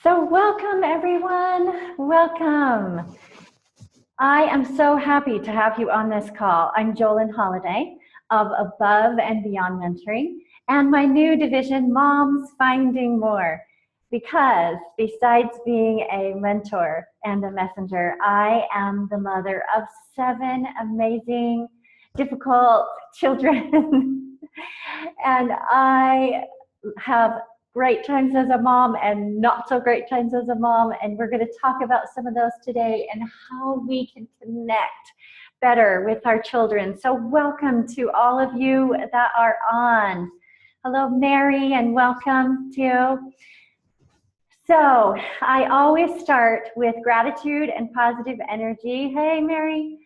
So welcome everyone, welcome. I am so happy to have you on this call. I'm Jolyn Holiday of Above and Beyond Mentoring and my new division, Moms Finding More. Because besides being a mentor and a messenger, I am the mother of 7 amazing, difficult children. And I have great times as a mom and not so great times as a mom, and we're going to talk about some of those today and how we can connect better with our children. So welcome to all of you that are on. Hello Mary, and welcome too. So I always start with gratitude and positive energy. Hey Mary.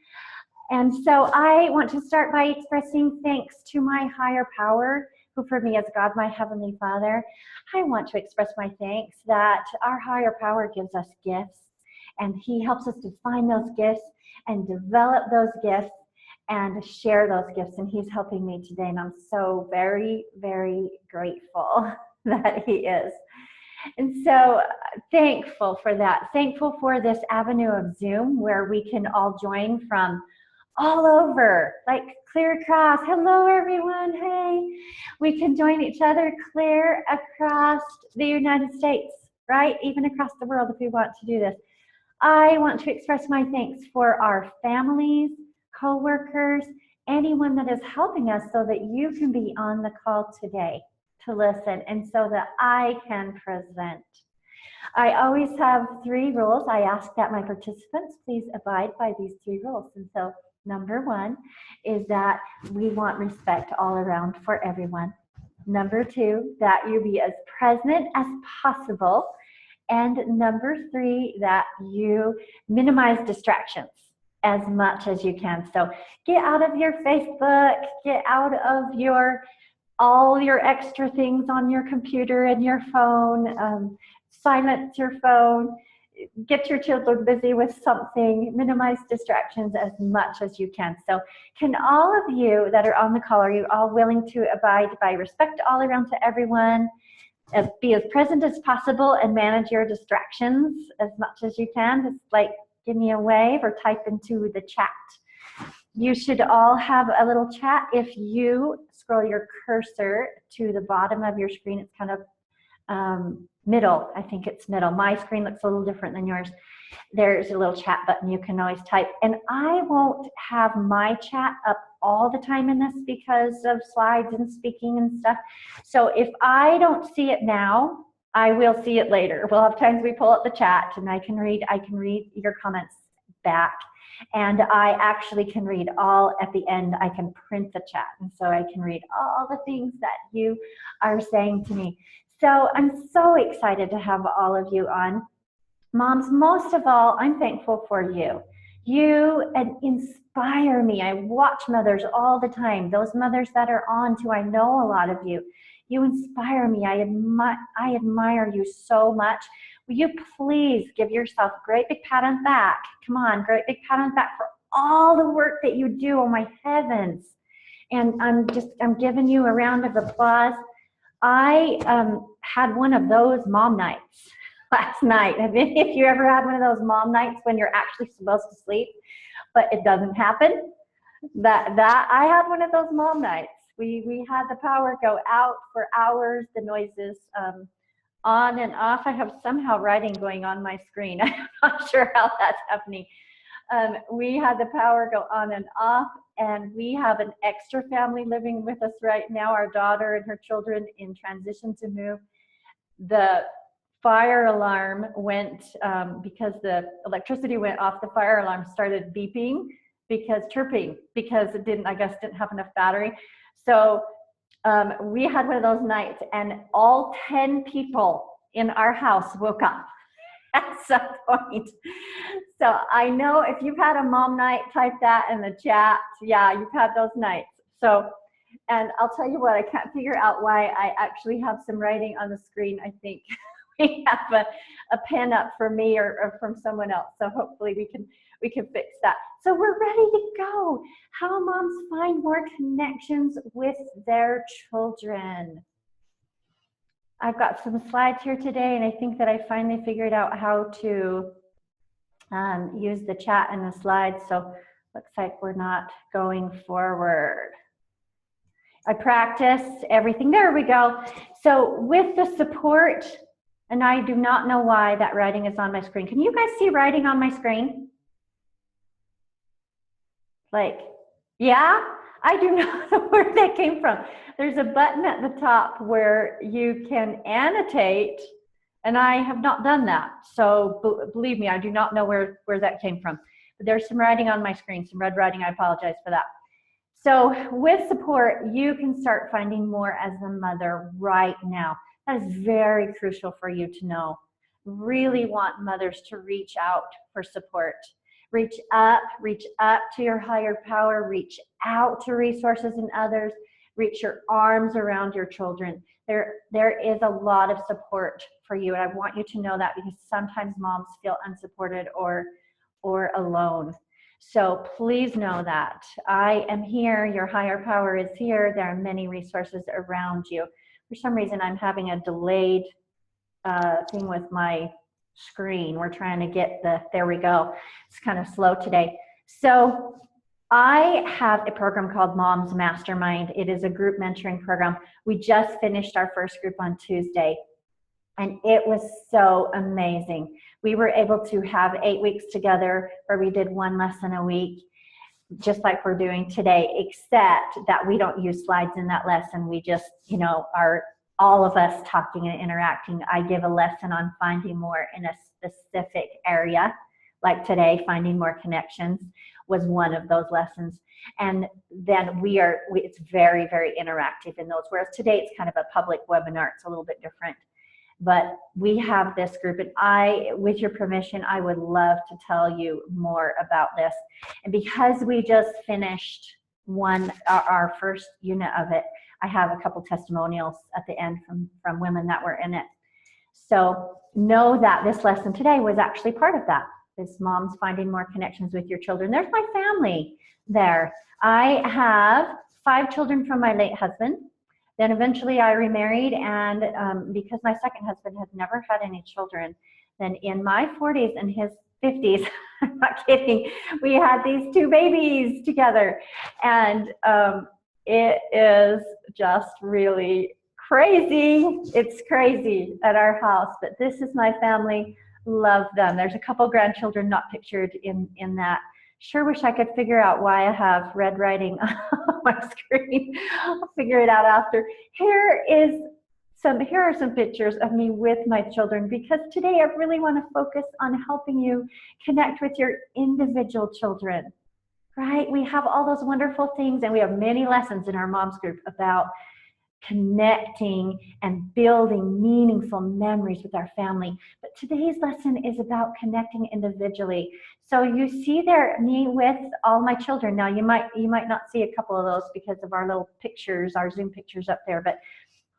And so I want to start by expressing thanks to my higher power, who for me is God, my Heavenly Father. I want to express my thanks that our higher power gives us gifts, and He helps us to find those gifts and develop those gifts and share those gifts. And He's helping me today, and I'm so very, very grateful that He is. And so thankful for that. Thankful for this avenue of Zoom where we can all join from all over, like clear across. Hello everyone, hey. We can join each other clear across the United States, right? Even across the world if we want to do this. I want to express my thanks for our families, co-workers, anyone that is helping us so that you can be on the call today to listen and so that I can present. I always have 3 rules. I ask that my participants please abide by these 3 rules. And so number 1 is that we want respect all around for everyone. Number 2, that you be as present as possible. And number 3, that you minimize distractions as much as you can. So get out of your Facebook, get out of all your extra things on your computer and your phone, silence your phone, get your children busy with something, minimize distractions as much as you can. So can all of you that are on the call, are you all willing to abide by respect all around to everyone, be as present as possible and manage your distractions as much as you can? Just like give me a wave or type into the chat. You should all have a little chat. If you scroll your cursor to the bottom of your screen, it's kind of middle. I think it's middle. My screen looks a little different than yours. There's a little chat button you can always type. And I won't have my chat up all the time in this because of slides and speaking and stuff. So if I don't see it now, I will see it later. We'll have times we pull up the chat and I can read your comments back. And I actually can read all at the end. I can print the chat, and so I can read all the things that you are saying to me. So I'm so excited to have all of you on. Moms, most of all, I'm thankful for you. You inspire me. I watch mothers all the time. Those mothers that are on too, I know a lot of you. You inspire me. I admire you so much. Will you please give yourself a great big pat on the back? Come on, great big pat on the back for all the work that you do. Oh my heavens. And I'm giving you a round of applause. I had one of those mom nights last night. Have any of you ever had one of those mom nights when you're actually supposed to sleep, but it doesn't happen? I had one of those mom nights. We had the power go out for hours, the noises on and off. I have somehow writing going on my screen. I'm not sure how that's happening. We had the power go on and off, and we have an extra family living with us right now, our daughter and her children in transition to move. The fire alarm went, because the electricity went off, the fire alarm started beeping, chirping, because it didn't have enough battery. So we had one of those nights, and all 10 people in our house woke up at some point. So I know if you've had a mom night, type that in the chat. Yeah, you've had those nights. So, and I'll tell you what, I can't figure out why I actually have some writing on the screen. I think we have a pen up for me or from someone else. So hopefully we can fix that. So we're ready to go. How moms find more connections with their children. I've got some slides here today, and I think that I finally figured out how to use the chat and the slides, so looks like we're not going forward. I practiced everything. There we go. So with the support, and I do not know why that writing is on my screen. Can you guys see writing on my screen? Like, yeah? I do not know where that came from. There's a button at the top where you can annotate, and I have not done that. So believe me, I do not know where that came from. But there's some writing on my screen, some red writing. I apologize for that. So with support, you can start finding more as a mother right now. That is very crucial for you to know. Really want mothers to reach out for support. Reach up to your higher power, reach out to resources and others, reach your arms around your children. There is a lot of support for you, and I want you to know that, because sometimes moms feel unsupported or alone. So please know that I am here, your higher power is here, there are many resources around you. For some reason, I'm having a delayed thing with my screen. We're trying to get there we go. It's kind of slow today. So I have a program called Mom's Mastermind. It is a group mentoring program. We just finished our first group on Tuesday, and it was so amazing. We were able to have 8 weeks together where we did one lesson a week, just like we're doing today, except that we don't use slides in that lesson. We just, are all of us talking and interacting. I give a lesson on finding more in a specific area, like today, finding more connections was one of those lessons. And then it's very, very interactive in those, whereas today it's kind of a public webinar. It's a little bit different. But we have this group, and with your permission, I would love to tell you more about this. And because we just finished our first unit of it, I have a couple testimonials at the end from women that were in it. So know that this lesson today was actually part of that. This Moms Finding More Connections with Your Children. There's my family there. I have 5 children from my late husband. Then eventually I remarried, and because my second husband had never had any children, then in my 40s and his 50s, I'm not kidding, we had these 2 babies together. And it is just really crazy. It's crazy at our house, but this is my family. Love them. There's a couple grandchildren not pictured in that. Sure wish I could figure out why I have red writing on my screen. I'll figure it out after. Here are some pictures of me with my children, because today I really want to focus on helping you connect with your individual children, right? We have all those wonderful things, and we have many lessons in our moms group about connecting and building meaningful memories with our family. But today's lesson is about connecting individually. So you see there me with all my children. Now you might not see a couple of those because of our little pictures, our Zoom pictures up there, but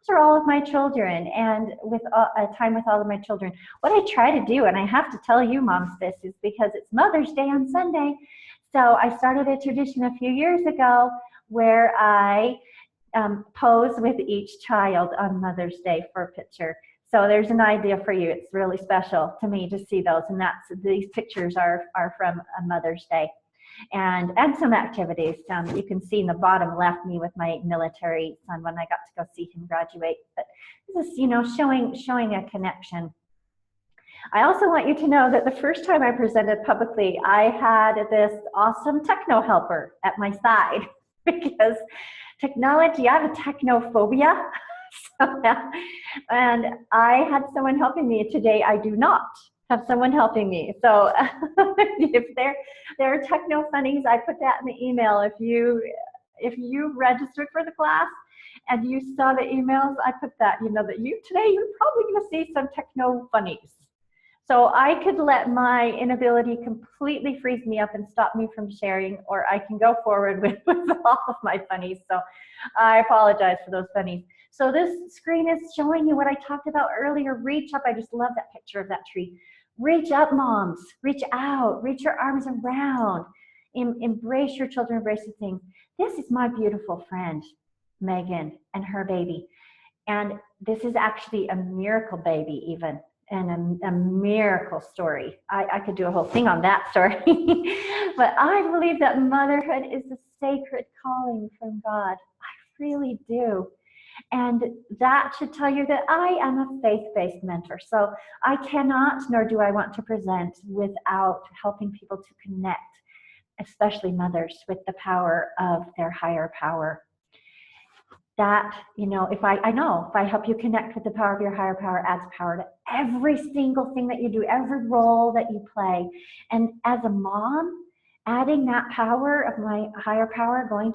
those are all of my children, and with a time with all of my children. What I try to do, and I have to tell you moms this, is because it's Mother's Day on Sunday. So I started a tradition a few years ago where I pose with each child on Mother's Day for a picture. So there's an idea for you. It's really special to me to see those, and these pictures are from a Mother's Day, and some activities. You can see in the bottom left me with my military son when I got to go see him graduate. But this is, showing a connection. I also want you to know that the first time I presented publicly, I had this awesome techno helper at my side because technology, I have a technophobia. And I had someone helping me. Today I do not have someone helping me. So if there are techno funnies, I put that in the email. If you registered for the class and you saw the emails, I put that, that today you're probably going to see some techno funnies. So I could let my inability completely freeze me up and stop me from sharing, or I can go forward with all of my funnies. So I apologize for those funnies. So this screen is showing you what I talked about earlier. Reach up. I just love that picture of that tree. Reach up, moms. Reach out. Reach your arms around. Embrace your children. Embrace the things. This is my beautiful friend, Megan, and her baby. And this is actually a miracle baby even, and a miracle story. I could do a whole thing on that story. But I believe that motherhood is a sacred calling from God. I really do. And that should tell you that I am a faith-based mentor. So I cannot, nor do I want to present without helping people to connect, especially mothers, with the power of their higher power. That, if I help you connect with the power of your higher power, adds power to every single thing that you do, every role that you play. And as a mom, adding that power of my higher power, going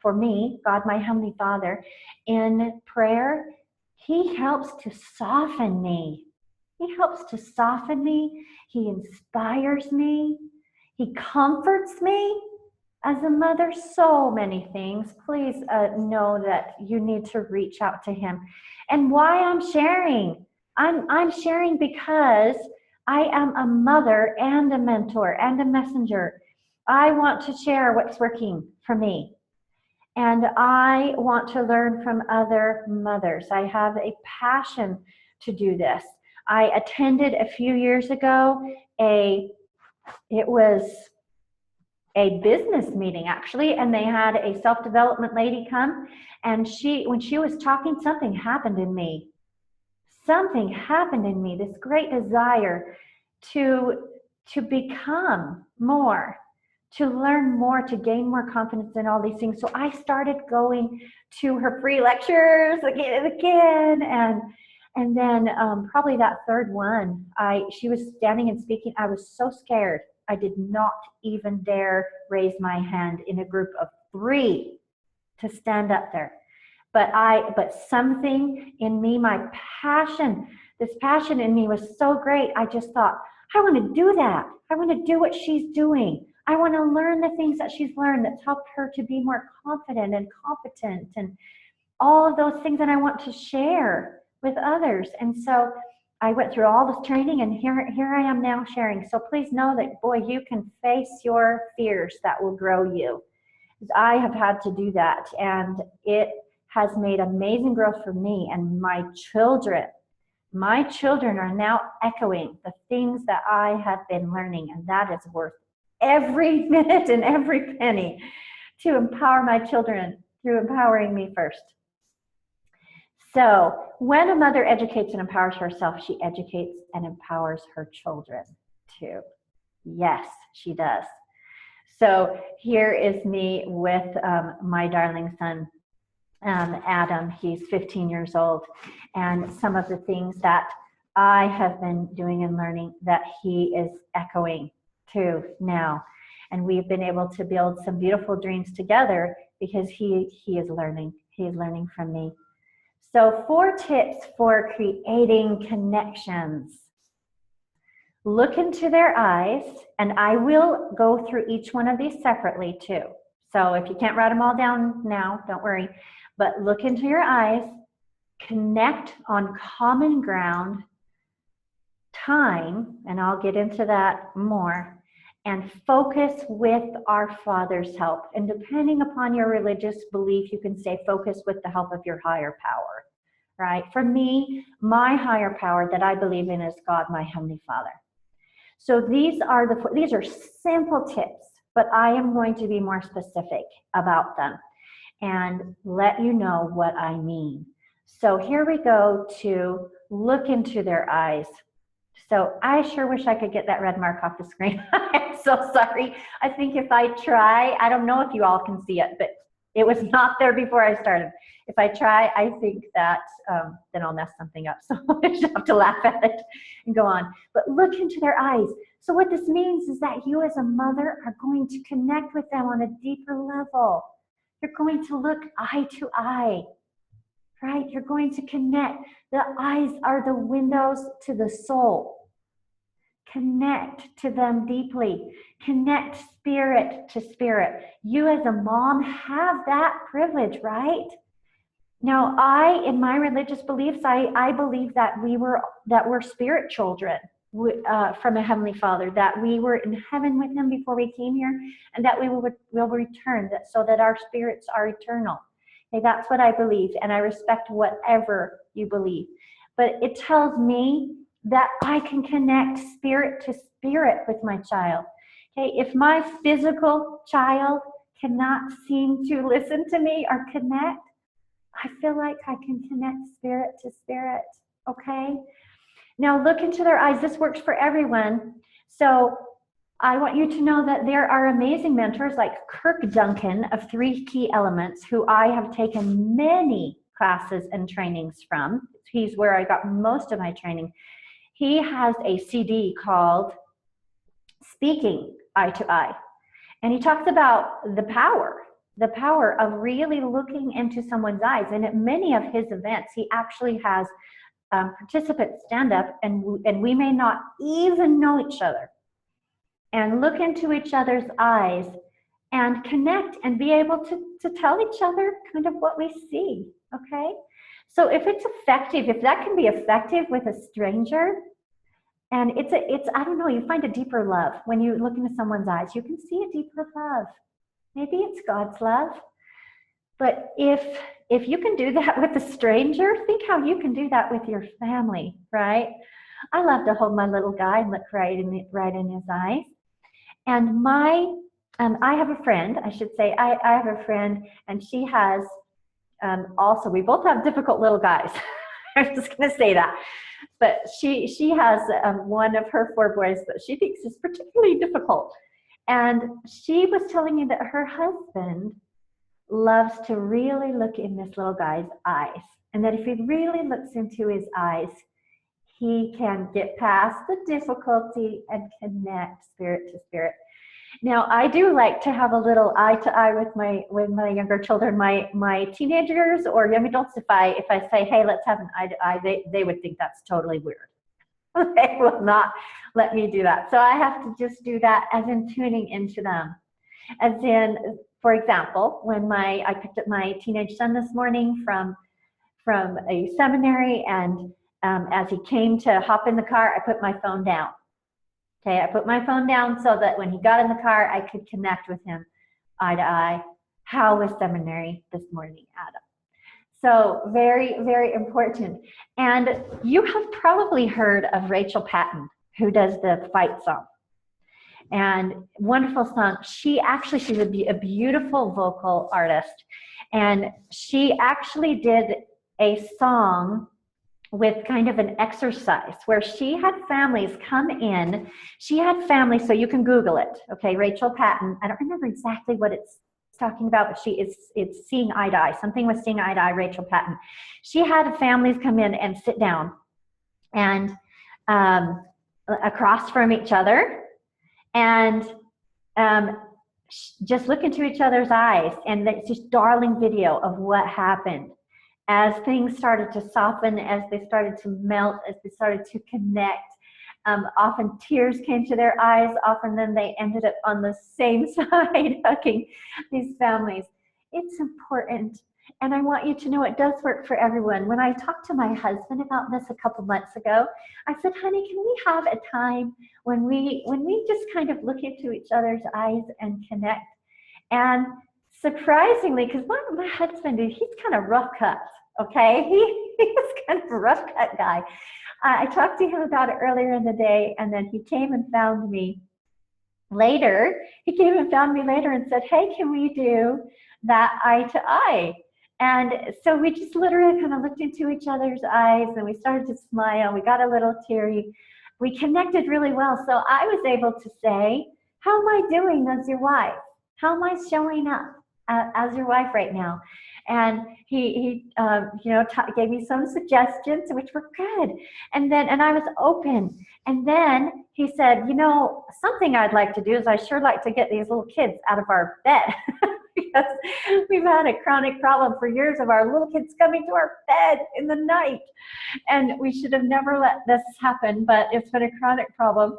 for me, God, my Heavenly Father, in prayer, He helps to soften me. He helps to soften me. He inspires me. He comforts me. As a mother, so many things. Please know that you need to reach out to Him. And why I'm sharing? I'm sharing because I am a mother and a mentor and a messenger. I want to share what's working for me. And I want to learn from other mothers. I have a passion to do this. I attended a few years ago it was a business meeting actually, and they had a self-development lady come, and when she was talking, something happened in me. This great desire to become more, to learn more, to gain more confidence in all these things. So I started going to her free lectures again and again, and then probably that third one, she was standing and speaking. I was so scared. I did not even dare raise my hand in a group of 3 to stand up there. But something in me, this passion in me was so great. I just thought, I want to do that. I want to do what she's doing. I want to learn the things that she's learned that's helped her to be more confident and competent and all of those things that I want to share with others. And so I went through all this training, and here I am now sharing. So please know that, boy, you can face your fears that will grow you. I have had to do that, and it has made amazing growth for me and my children. My children are now echoing the things that I have been learning, and that is worth every minute and every penny to empower my children through empowering me first. So when a mother educates and empowers herself, she educates and empowers her children too. Yes, she does. So here is me with my darling son, Adam. He's 15 years old, and some of the things that I have been doing and learning that he is echoing too now. And we've been able to build some beautiful dreams together because he is learning. He is learning from me. So 4 tips for creating connections. Look into their eyes, and I will go through each one of these separately too. So if you can't write them all down now, don't worry. But look into your eyes, connect on common ground, time, and I'll get into that more, and focus with our Father's help. And depending upon your religious belief, you can say focus with the help of your higher power, right? For me, my higher power that I believe in is God, my Heavenly Father. So these are simple tips, but I am going to be more specific about them and let you know what I mean. So here we go to look into their eyes. So I sure wish I could get that red mark off the screen. I'm so sorry. I think if I try, I don't know if you all can see it, but it was not there before I started. If I try, I think that then I'll mess something up. So I just have to laugh at it and go on. But look into their eyes. So what this means is that you as a mother are going to connect with them on a deeper level. You're going to look eye to eye, right? You're going to connect. The eyes are the windows to the soul. Connect to them deeply. Connect spirit to spirit. You as a mom have that privilege, right? Now, in my religious beliefs, I believe that we're spirit children from a Heavenly Father, that we were in heaven with Him before we came here, and that we will return, so that our spirits are eternal. Okay, that's what I believe, and I respect whatever you believe. But it tells me that I can connect spirit to spirit with my child. Okay, if my physical child cannot seem to listen to me or connect, I feel like I can connect spirit to spirit. Okay? Now look into their eyes. This works for everyone. So I want you to know that there are amazing mentors like Kirk Duncan of 3 Key Elements, who I have taken many classes and trainings from. He's where I got most of my training. He has a CD called Speaking Eye to Eye. And he talks about the power of really looking into someone's eyes. And at many of his events, he actually has participants stand up, and we may not even know each other, and look into each other's eyes and connect and be able to tell each other kind of what we see, okay? So if it's effective, if that can be effective with a stranger, and it's I don't know, you find a deeper love when you look into someone's eyes. You can see a deeper love. Maybe it's God's love. But if you can do that with a stranger, think how you can do that with your family, right? I love to hold my little guy and look right in his eyes. And I have a friend, I should say, I have a friend, and she has also, we both have difficult little guys. I'm just going to say that. But she has one of her 4 boys that she thinks is particularly difficult. And she was telling me that her husband loves to really look in this little guy's eyes. And that if he really looks into his eyes, he can get past the difficulty and connect spirit to spirit. Now, I do like to have a little eye to eye with my younger children, my teenagers or young adults. If I say, hey, let's have an eye to eye, they would think that's totally weird. They will not let me do that. So I have to just do that as in tuning into them. As in, for example, when I picked up my teenage son this morning from a seminary, and as he came to hop in the car, I put my phone down. Okay, I put my phone down so that when he got in the car, I could connect with him eye to eye. How was seminary this morning, Adam? So very, very important. And you have probably heard of Rachel Patton, who does the fight song. And wonderful song. She's a beautiful vocal artist. And she actually did a song with kind of an exercise where she had families come in. She had families, so you can Google it, okay, Rachel Patton. I don't remember exactly what it's talking about, but it's Seeing Eye to Eye, something with Seeing Eye to Eye, Rachel Patton. She had families come in and sit down and across from each other and just look into each other's eyes. And it's just darling video of what happened as things started to soften, as they started to melt, as they started to connect. Often tears came to their eyes. Often then they ended up on the same side hugging these families. It's important. And I want you to know it does work for everyone. When I talked to my husband about this a couple months ago, I said, honey, can we have a time when we just kind of look into each other's eyes and connect? And surprisingly, because my husband, he's kind of rough cut, okay? He's kind of a rough cut guy. I talked to him about it earlier in the day, and then he came and found me later. He came and found me later and said, hey, can we do that eye to eye? And so we just literally kind of looked into each other's eyes, and we started to smile. We got a little teary. We connected really well. So I was able to say, how am I doing as your wife? How am I showing up as your wife right now? And he gave me some suggestions, which were good. And I was open. And then he said, something I'd like to do is I sure like to get these little kids out of our bed. Because we've had a chronic problem for years of our little kids coming to our bed in the night. And we should have never let this happen, but it's been a chronic problem.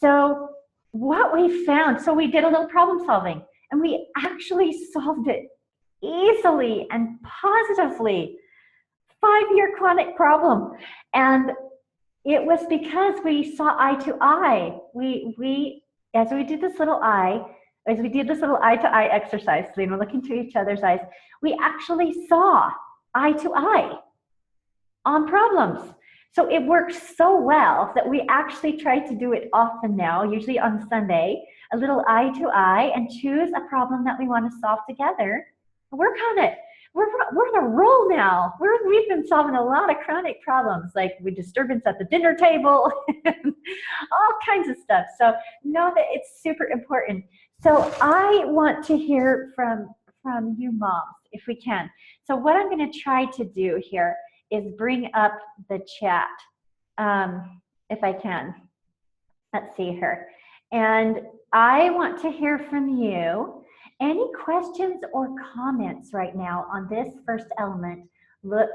So what we found, so we did a little problem solving, and we actually solved it easily and positively. 5-year chronic problem. And it was because we saw eye to eye. We as we did this little eye, as we did this little eye-to-eye exercise, so, look into each other's eyes, we actually saw eye to eye on problems. So it works so well that we actually try to do it often now, usually on Sunday, a little eye to eye, and choose a problem that we want to solve together and work on it. We're on a roll now. We've been solving a lot of chronic problems, like with disturbance at the dinner table, all kinds of stuff. So know that it's super important. So I want to hear from you moms, if we can. So what I'm going to try to do here is bring up the chat, if I can. Let's see here. And I want to hear from you. Any questions or comments right now on this first element? Look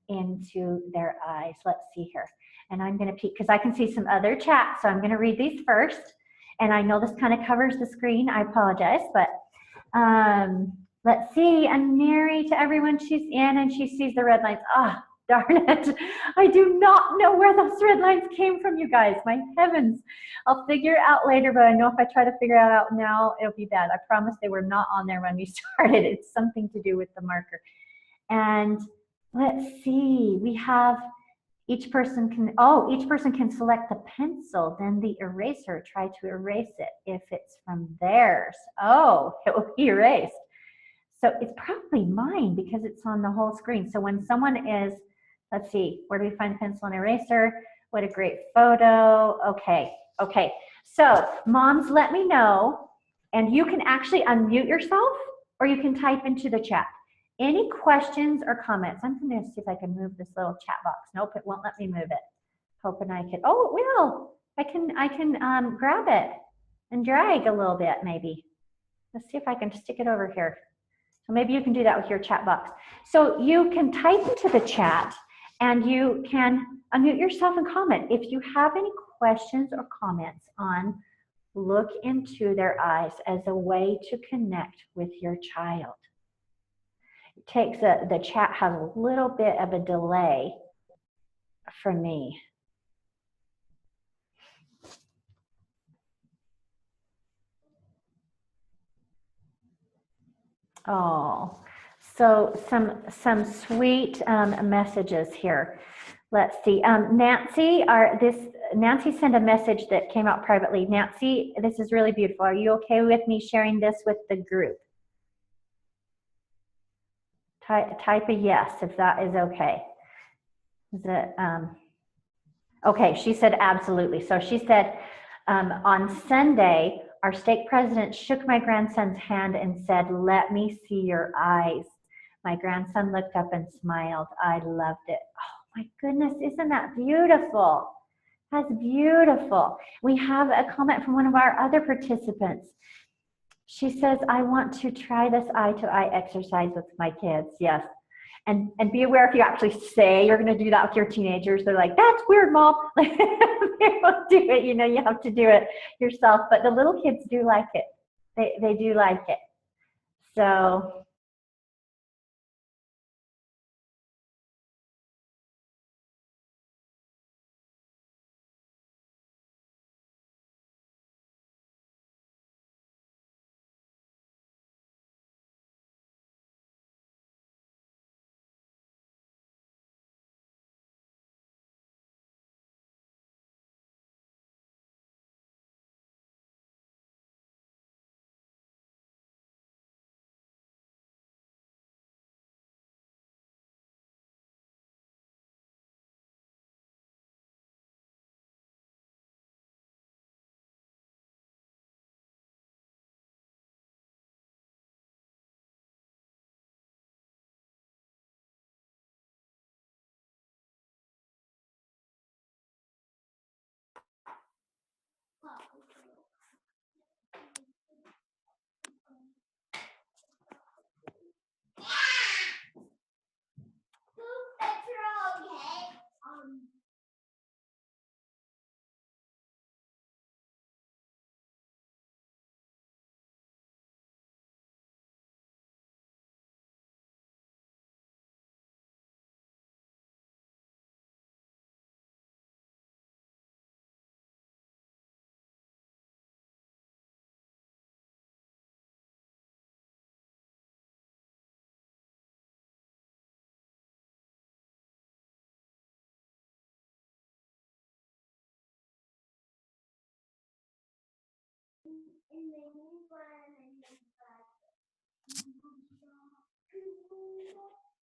into their eyes. Let's see here. And I'm going to peek, because I can see some other chats, so I'm going to read these first. And I know this kind of covers the screen. I apologize, but let's see. And Mary, to everyone, she's in and she sees the red lines. Ah, darn it. I do not know where those red lines came from, you guys. My heavens. I'll figure it out later, but I know if I try to figure it out now, it'll be bad. I promise they were not on there when we started. It's something to do with the marker. And let's see. We have each person can select the pencil, then the eraser. Try to erase it if it's from theirs. Oh, it will be erased. So it's probably mine because it's on the whole screen. So when someone is, let's see, where do we find pencil and eraser? What a great photo. Okay. So moms, let me know. And you can actually unmute yourself or you can type into the chat. Any questions or comments? I'm going to see if I can move this little chat box. Nope, it won't let me move it. Hoping I can. Oh, it will. I can grab it and drag a little bit maybe. Let's see if I can stick it over here. So maybe you can do that with your chat box. So you can type into the chat and you can unmute yourself and comment. If you have any questions or comments on look into their eyes as a way to connect with your child. It takes the chat has a little bit of a delay for me. Oh, so some sweet messages here. Let's see. Nancy, Nancy sent a message that came out privately. Nancy, this is really beautiful. Are you okay with me sharing this with the group? Type a yes if that is okay. Is it okay? She said absolutely. So she said on Sunday, our stake president shook my grandson's hand and said, "Let me see your eyes." My grandson looked up and smiled. I loved it. Oh my goodness, isn't that beautiful? That's beautiful. We have a comment from one of our other participants. She says, "I want to try this eye-to-eye exercise with my kids." Yes. And be aware if you actually say you're going to do that with your teenagers, they're like, "That's weird, Mom." They won't do it. You know, you have to do it yourself. But the little kids do like it. They do like it. So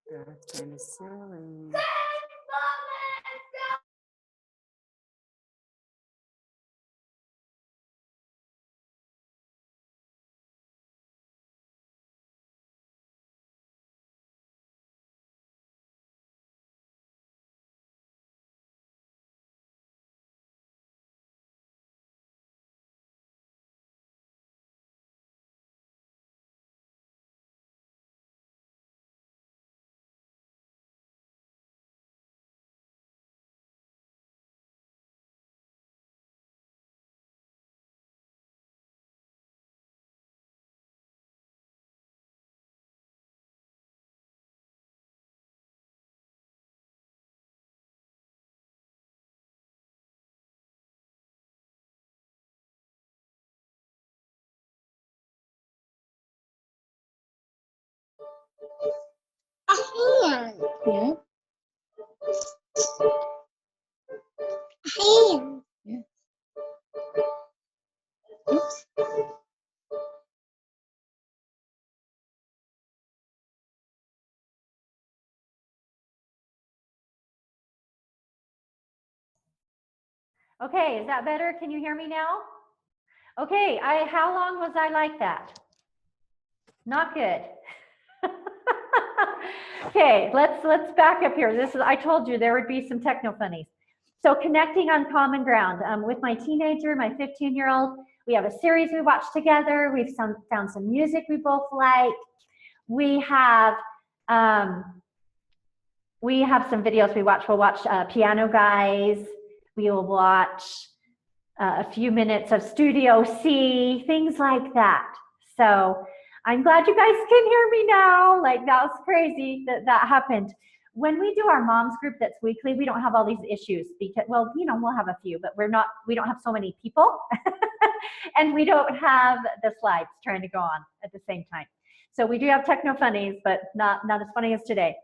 That's kind of silly. A hand. Yeah. A hand. Yeah. Okay, is that better? Can you hear me now? Okay, how long was I like that? Not good. Okay, let's back up here. I told you there would be some techno funnies. So connecting on common ground. With my teenager, my 15-year-old, we have a series we watch together. We've found some music we both like. We have some videos we watch. We'll watch Piano Guys. We will watch a few minutes of Studio C, things like that. So I'm glad you guys can hear me now. Like, that was crazy that happened. When we do our moms group that's weekly, we don't have all these issues because, well, you know, we'll have a few, but we don't have so many people and we don't have the slides trying to go on at the same time. So we do have techno funnies, but not as funny as today.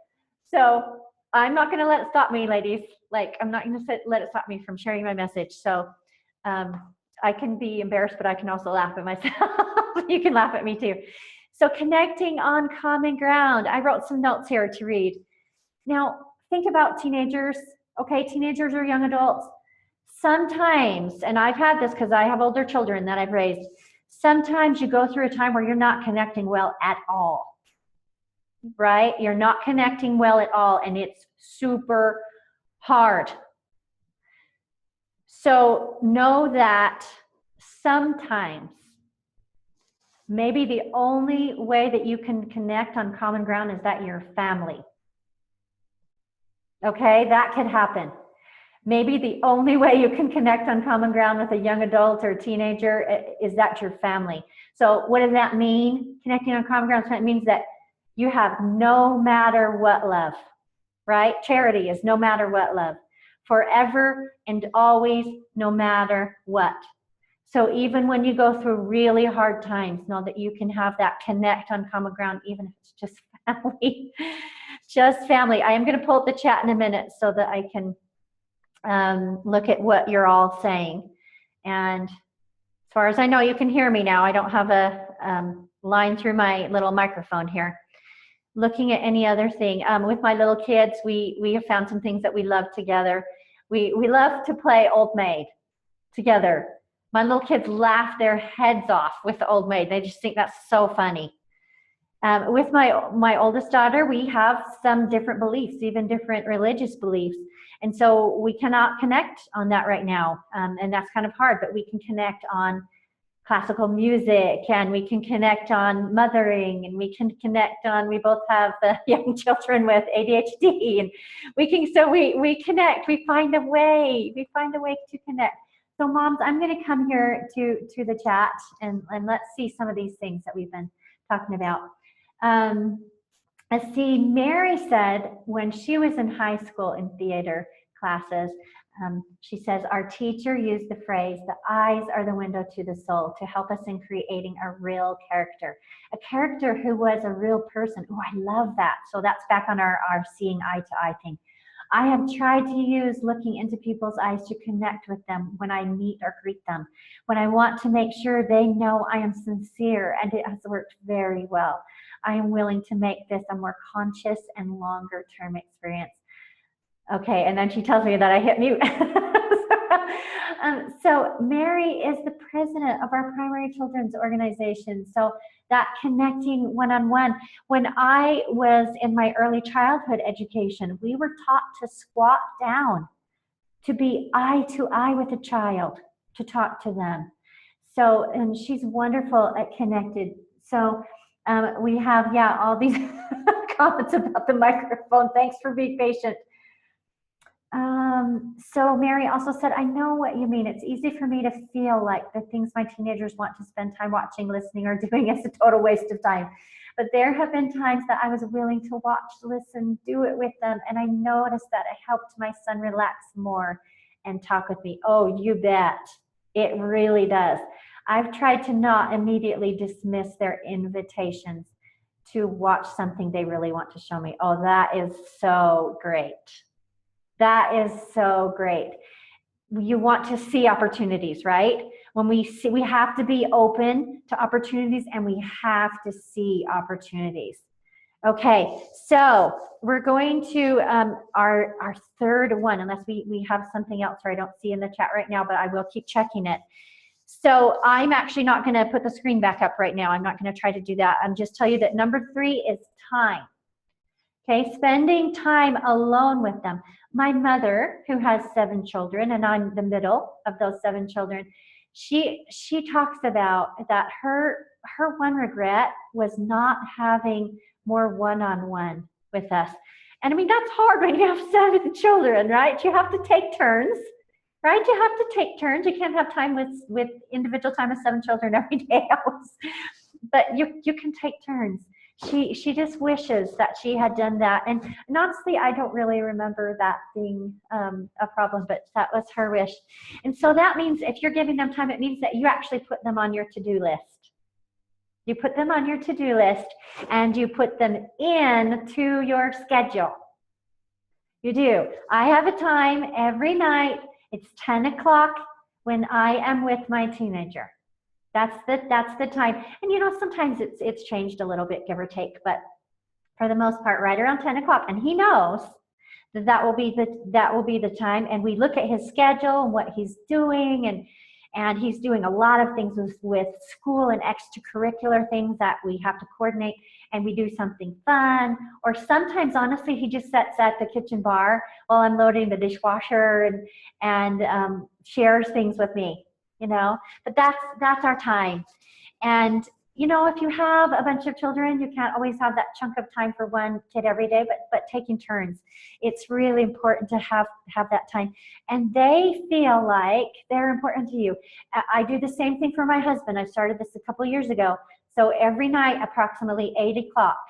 So I'm not gonna let it stop me, ladies. Like, I'm not gonna let it stop me from sharing my message. So I can be embarrassed, but I can also laugh at myself. You can laugh at me too. So connecting on common ground. I wrote some notes here to read. Now, think about teenagers. Okay, teenagers or young adults. Sometimes, and I've had this because I have older children that I've raised, sometimes you go through a time where you're not connecting well at all, right? You're not connecting well at all, and it's super hard. So know that sometimes maybe the only way that you can connect on common ground is that you're family. Okay, that could happen. Maybe the only way you can connect on common ground with a young adult or a teenager is that your family. So what does that mean? Connecting on common ground, so it means that you have no matter what love, right? Charity is no matter what love. Forever and always, no matter what. So even when you go through really hard times, know that you can have that connect on common ground, even if it's just family. Just family. I am going to pull up the chat in a minute so that I can look at what you're all saying. And as far as I know, you can hear me now. I don't have a line through my little microphone here. Looking at any other thing. With my little kids, we have found some things that we love together. We love to play Old Maid together. My little kids laugh their heads off with the Old Maid. They just think that's so funny. With my oldest daughter, we have some different beliefs, even different religious beliefs. And so we cannot connect on that right now. And that's kind of hard, but we can connect on classical music, and we can connect on mothering, and we can connect on, we both have young children with ADHD, and we connect, we find a way to connect. So moms, I'm going to come here to the chat and let's see some of these things that we've been talking about. Let's see, Mary said when she was in high school in theater classes, she says, our teacher used the phrase, the eyes are the window to the soul, to help us in creating a real character. A character who was a real person. Oh, I love that. So that's back on our seeing eye to eye thing. I have tried to use looking into people's eyes to connect with them when I meet or greet them, when I want to make sure they know I am sincere, and it has worked very well. I am willing to make this a more conscious and longer term experience. Okay, and then she tells me that I hit mute. So Mary is the president of our primary children's organization. So that connecting one-on-one. When I was in my early childhood education, we were taught to squat down, to be eye to eye with a child, to talk to them. So, and she's wonderful at connected. So we have, yeah, all these comments about the microphone. Thanks for being patient. So Mary also said, I know what you mean. It's easy for me to feel like the things my teenagers want to spend time watching, listening, or doing is a total waste of time. But there have been times that I was willing to watch, listen, do it with them. And I noticed that it helped my son relax more and talk with me. Oh, you bet. It really does. I've tried to not immediately dismiss their invitations to watch something they really want to show me. Oh, that is so great. That is so great. You want to see opportunities, right? When we see, we have to be open to opportunities, and we have to see opportunities. Okay, so we're going to our third one, unless we have something else, or I don't see in the chat right now, but I will keep checking it. So I'm actually not going to put the screen back up right now. I'm not going to try to do that. I'm just tell you that number 3 is time. Okay, spending time alone with them. My mother, who has 7 children, and I'm the middle of those 7 children, she talks about that her one regret was not having more one-on-one with us. And I mean, that's hard when you have 7 children, right? You have to take turns, right? You have to take turns. You can't have time with individual time with 7 children every day else. But you can take turns. She just wishes that she had done that. And honestly, I don't really remember that being a problem, but that was her wish. And so that means if you're giving them time, it means that you actually put them on your to-do list. You put them on your to-do list, and you put them into your schedule. You do. I have a time every night. It's 10 o'clock when I am with my teenager. That's the time. And you know, sometimes it's changed a little bit, give or take, but for the most part, right around 10 o'clock. And he knows that will be the time. And we look at his schedule and what he's doing, and he's doing a lot of things with school and extracurricular things that we have to coordinate, and we do something fun. Or sometimes, honestly, he just sits at the kitchen bar while I'm loading the dishwasher and shares things with me. You know, but that's our time. And you know, if you have a bunch of children, you can't always have that chunk of time for one kid every day, but taking turns. It's really important to have that time. And they feel like they're important to you. I do the same thing for my husband. I started this a couple years ago. So every night, approximately 8 o'clock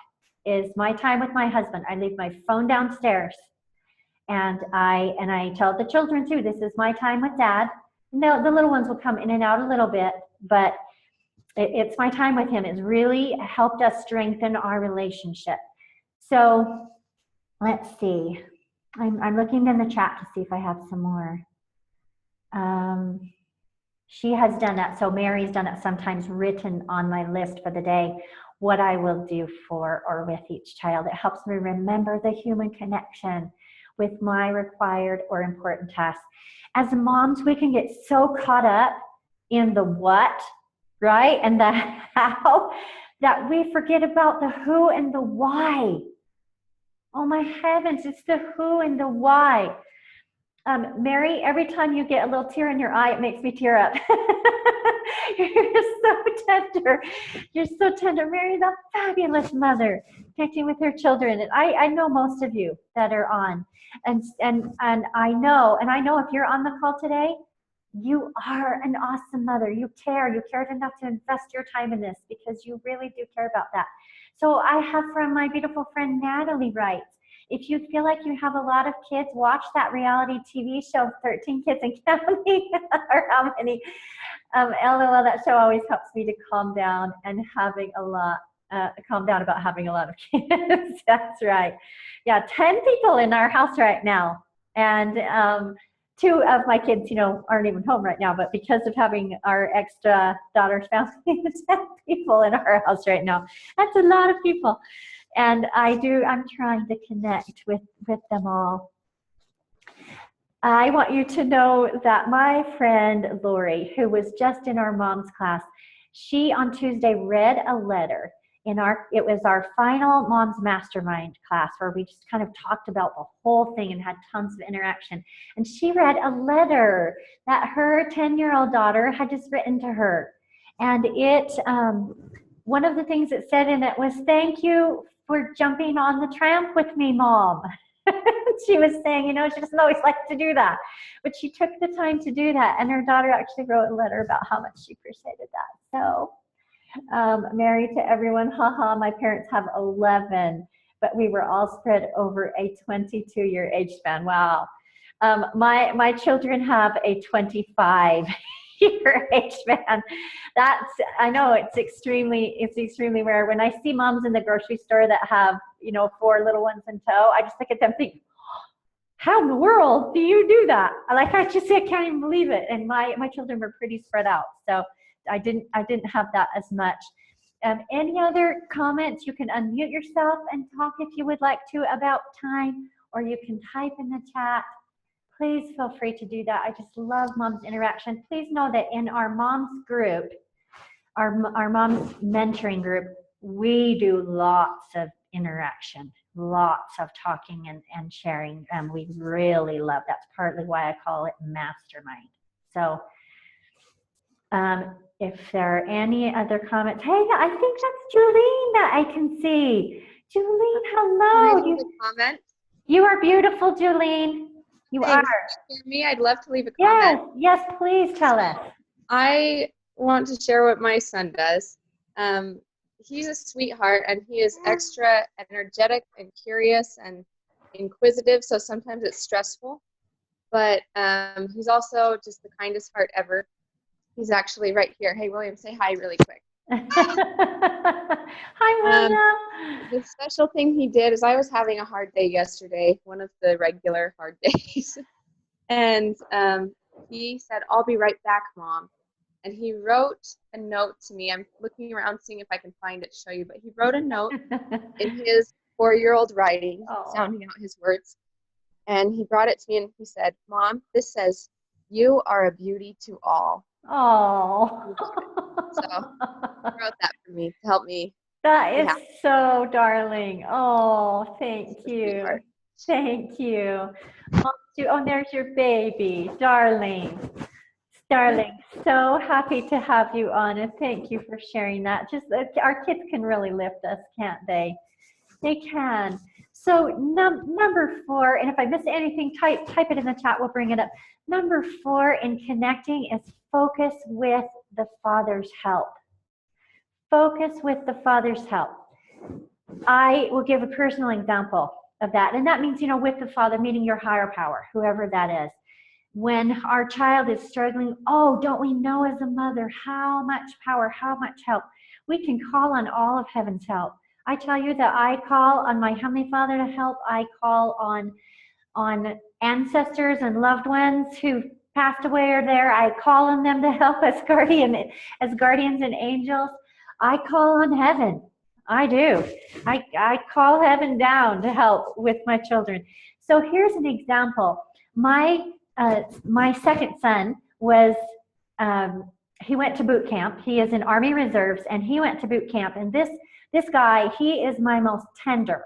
is my time with my husband. I leave my phone downstairs, and I tell the children too, this is my time with Dad. No, the little ones will come in and out a little bit, but it's my time with him. It's really helped us strengthen our relationship. So let's see. I'm looking in the chat to see if I have some more. She has done that. So Mary's done it, sometimes written on my list for the day, what I will do for or with each child. It helps me remember the human connection with my required or important tasks. As moms, we can get so caught up in the what, right, and the how, that we forget about the who and the why. Oh my heavens, it's the who and the why. Mary, every time you get a little tear in your eye, it makes me tear up. You're so tender. You're so tender. Mary's a fabulous mother, connecting with her children. And I know most of you that are on. And I know if you're on the call today, you are an awesome mother. You cared enough to invest your time in this, because you really do care about that. So I have from my beautiful friend Natalie writes, if you feel like you have a lot of kids, watch that reality TV show, 13 Kids and Counting, or how many. LOL, that show always helps me to calm down, and having a lot calm down about having a lot of kids. That's right. Yeah, 10 people in our house right now. And 2 of my kids, aren't even home right now, but because of having our extra daughter's family, 10 people in our house right now. That's a lot of people. And I'm trying to connect with them all. I want you to know that my friend Lori, who was just in our mom's class, she on Tuesday read a letter it was our final mom's mastermind class where we just kind of talked about the whole thing and had tons of interaction. And she read a letter that her 10-year-old daughter had just written to her. And one of the things it said in it was, "Thank you for jumping on the tramp with me, Mom." She was saying, she doesn't always like to do that, but she took the time to do that. And her daughter actually wrote a letter about how much she appreciated that. So, married to everyone, haha, my parents have 11, but we were all spread over a 22-year age span. Wow. My children have a 25-year age span. I know it's extremely rare. When I see moms in the grocery store that have, 4 little ones in tow, I just look at them and think, how in the world do you do that? I can't even believe it. And my children were pretty spread out. So I didn't have that as much. Any other comments? You can unmute yourself and talk if you would like to about time, or you can type in the chat. Please feel free to do that. I just love mom's interaction. Please know that in our mom's group, our mom's mentoring group, we do lots of interaction, lots of talking and sharing. We really love, that's partly why I call it mastermind. So if there are any other comments, hey, I think that's Julene that I can see. Julene, hello. Can I leave a comment? You are beautiful, Julene. You are. Hear me? I'd love to leave a comment. Yes, please tell us. I want to share what my son does. He's a sweetheart, and he is extra energetic and curious and inquisitive, so sometimes it's stressful. But he's also just the kindest heart ever. He's actually right here. Hey, William, say hi really quick. Hi, William. The special thing he did is I was having a hard day yesterday, one of the regular hard days. And he said, "I'll be right back, Mom." And he wrote a note to me. I'm looking around seeing if I can find it to show you. But he wrote a note in his 4-year-old writing, sounding out his words. And he brought it to me and he said, "Mom, this says, 'You are a beauty to all.'" Oh. So he wrote that for me to help me. That is so darling. Oh, thank you. Sweetheart. Thank you. Oh, there's your baby, darling. Darling, so happy to have you on, and thank you for sharing that. Just our kids can really lift us, can't they? They can. So number 4, and if I miss anything, type it in the chat. We'll bring it up. Number 4 in connecting is focus with the Father's help. Focus with the Father's help. I will give a personal example of that, and that means, with the Father, meaning your higher power, whoever that is. When our child is struggling, don't we know as a mother how much power, how much help? We can call on all of heaven's help. I tell you that I call on my Heavenly Father to help. I call on ancestors and loved ones who passed away or there. I call on them to help as guardians and angels. I call on heaven. I do. I call heaven down to help with my children. So here's an example. My second son was, he went to boot camp. He is in Army Reserves, and he went to boot camp. And this guy, he is my most tender.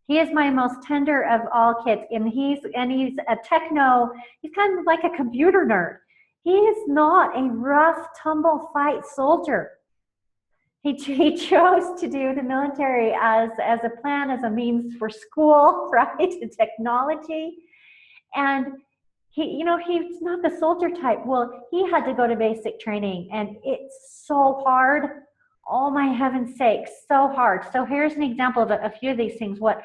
He is my most tender of all kids. And he's a techno, he's kind of like a computer nerd. He is not a rough, tumble fight soldier. He chose to do the military as a plan, as a means for school, right, to technology. And he's not the soldier type. Well, he had to go to basic training, and it's so hard. Oh, my heaven's sake, so hard. So here's an example of a few of these things. What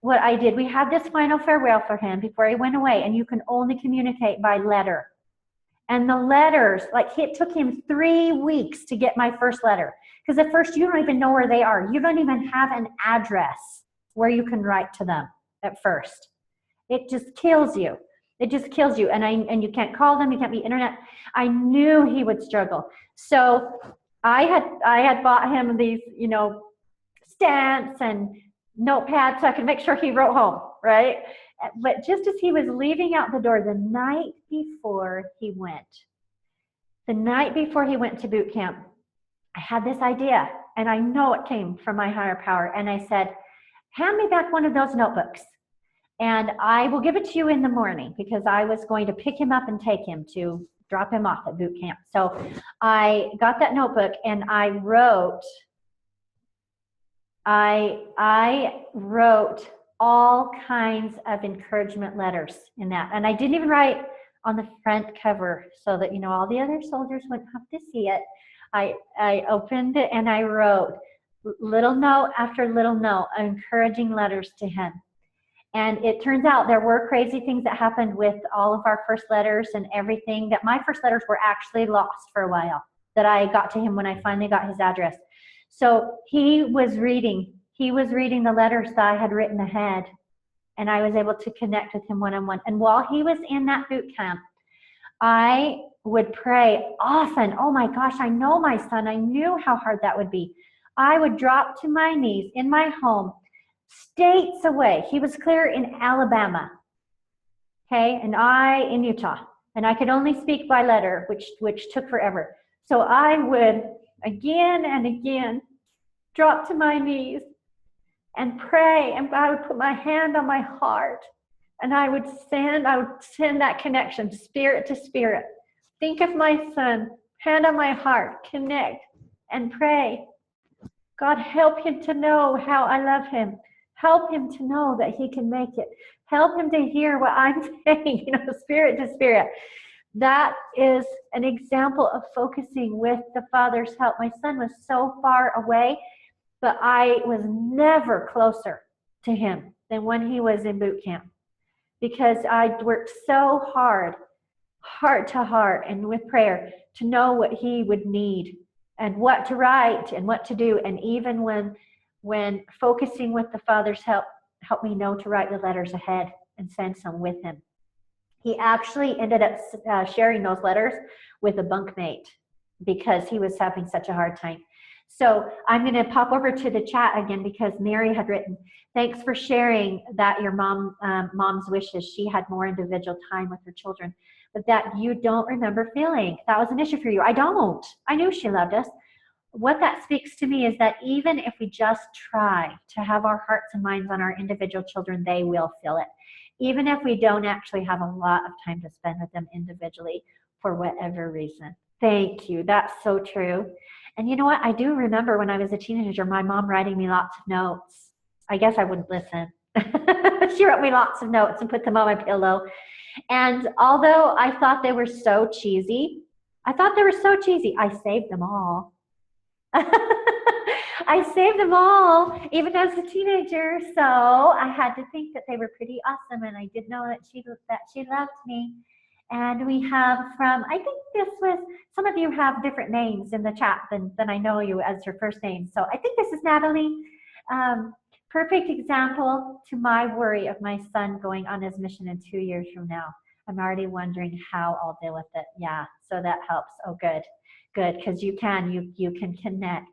I did, we had this final farewell for him before he went away, and you can only communicate by letter. And the letters, like it took him 3 weeks to get my first letter. Because at first you don't even know where they are. You don't even have an address where you can write to them at first. It just kills you. It just kills you. And you can't call them, you can't be internet. I knew he would struggle. So I had bought him these, you know, stamps and notepads so I could make sure he wrote home, right? But just as he was leaving out the door the night before he went to boot camp, I had this idea, and I know it came from my higher power. And I said, hand me back one of those notebooks, and I will give it to you in the morning, because I was going to pick him up and take him to drop him off at boot camp. So I got that notebook and I wrote all kinds of encouragement letters in that. And I didn't even write on the front cover so that, you know, all the other soldiers wouldn't have to see it. I opened it and I wrote little note after little note, encouraging letters to him. And it turns out there were crazy things that happened with all of our first letters and everything, that my first letters were actually lost for a while, that I got to him when I finally got his address. So he was reading the letters that I had written ahead, and I was able to connect with him one-on-one. And while he was in that boot camp, I would pray often. Oh my gosh, I know my son. I knew how hard that would be. I would drop to my knees in my home, states away. He was clear in Alabama, okay, and I in Utah. And I could only speak by letter, which took forever. So I would again and again drop to my knees and pray, and I would put my hand on my heart, and I would send that connection, spirit to spirit. Think of my son, hand on my heart, connect and pray. God, help him to know how I love him. Help him to know that he can make it. Help him to hear what I'm saying, you know, spirit to spirit. That is an example of focusing with the Father's help. My son was so far away, but I was never closer to him than when he was in boot camp, because I worked so hard, heart to heart, and with prayer to know what he would need and what to write and what to do. And even when focusing with the Father's help, helped me know to write the letters ahead and send some with him. He actually ended up sharing those letters with a bunkmate because he was having such a hard time. So I'm going to pop over to the chat again, because Mary had written, thanks for sharing that your mom's wishes. She had more individual time with her children, but that you don't remember feeling. That was an issue for you. I don't. I knew she loved us. What that speaks to me is that even if we just try to have our hearts and minds on our individual children, they will feel it. Even if we don't actually have a lot of time to spend with them individually for whatever reason. Thank you. That's so true. And you know what? I do remember when I was a teenager, my mom writing me lots of notes. I guess I wouldn't listen. She wrote me lots of notes and put them on my pillow. And although I thought they were so cheesy, I saved them all. I saved them all, even as a teenager. So I had to think that they were pretty awesome, and I did know that she loved me. And we have from, I think this was, some of you have different names in the chat than I know you as your first name. So I think this is Natalie. Perfect example to my worry of my son going on his mission in 2 years from now. I'm already wondering how I'll deal with it. Yeah, so that helps. Oh, good, because you can connect.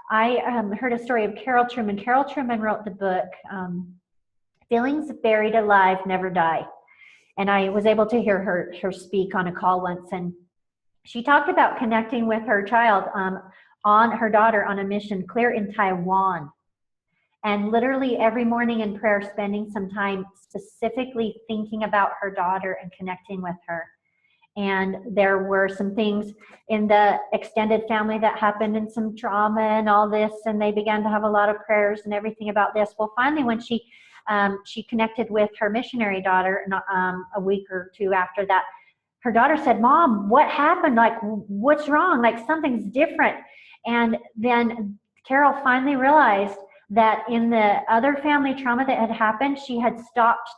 I heard a story of Carol Truman. Carol Truman wrote the book, Feelings Buried Alive Never Die. And I was able to hear her speak on a call once, and she talked about connecting with her child, her daughter on a mission clear in Taiwan. And literally every morning in prayer, spending some time specifically thinking about her daughter and connecting with her. And there were some things in the extended family that happened, and some trauma and all this, and they began to have a lot of prayers and everything about this. Well, finally, when she connected with her missionary daughter a week or two after that, her daughter said, "Mom, what happened? Like, what's wrong? Like, something's different." And then Carol finally realized that in the other family trauma that had happened, she had stopped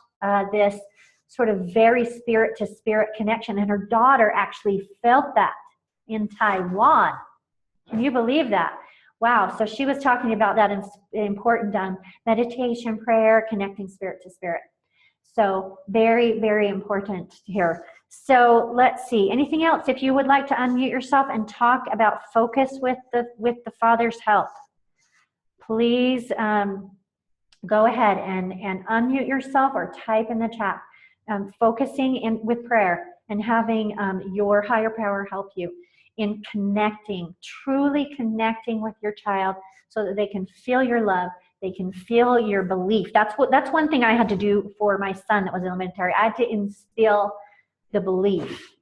this sort of very spirit to spirit connection. And her daughter actually felt that in Taiwan. Can you believe that? Wow. So she was talking about that in important meditation, prayer, connecting spirit to spirit. So very, very important here. So let's see. Anything else? If you would like to unmute yourself and talk about focus with the Father's help, please go ahead and unmute yourself or type in the chat. Focusing in with prayer and having your higher power help you in connecting, truly connecting with your child so that they can feel your love, they can feel your belief. That's one thing I had to do for my son that was elementary. I had to instill the belief,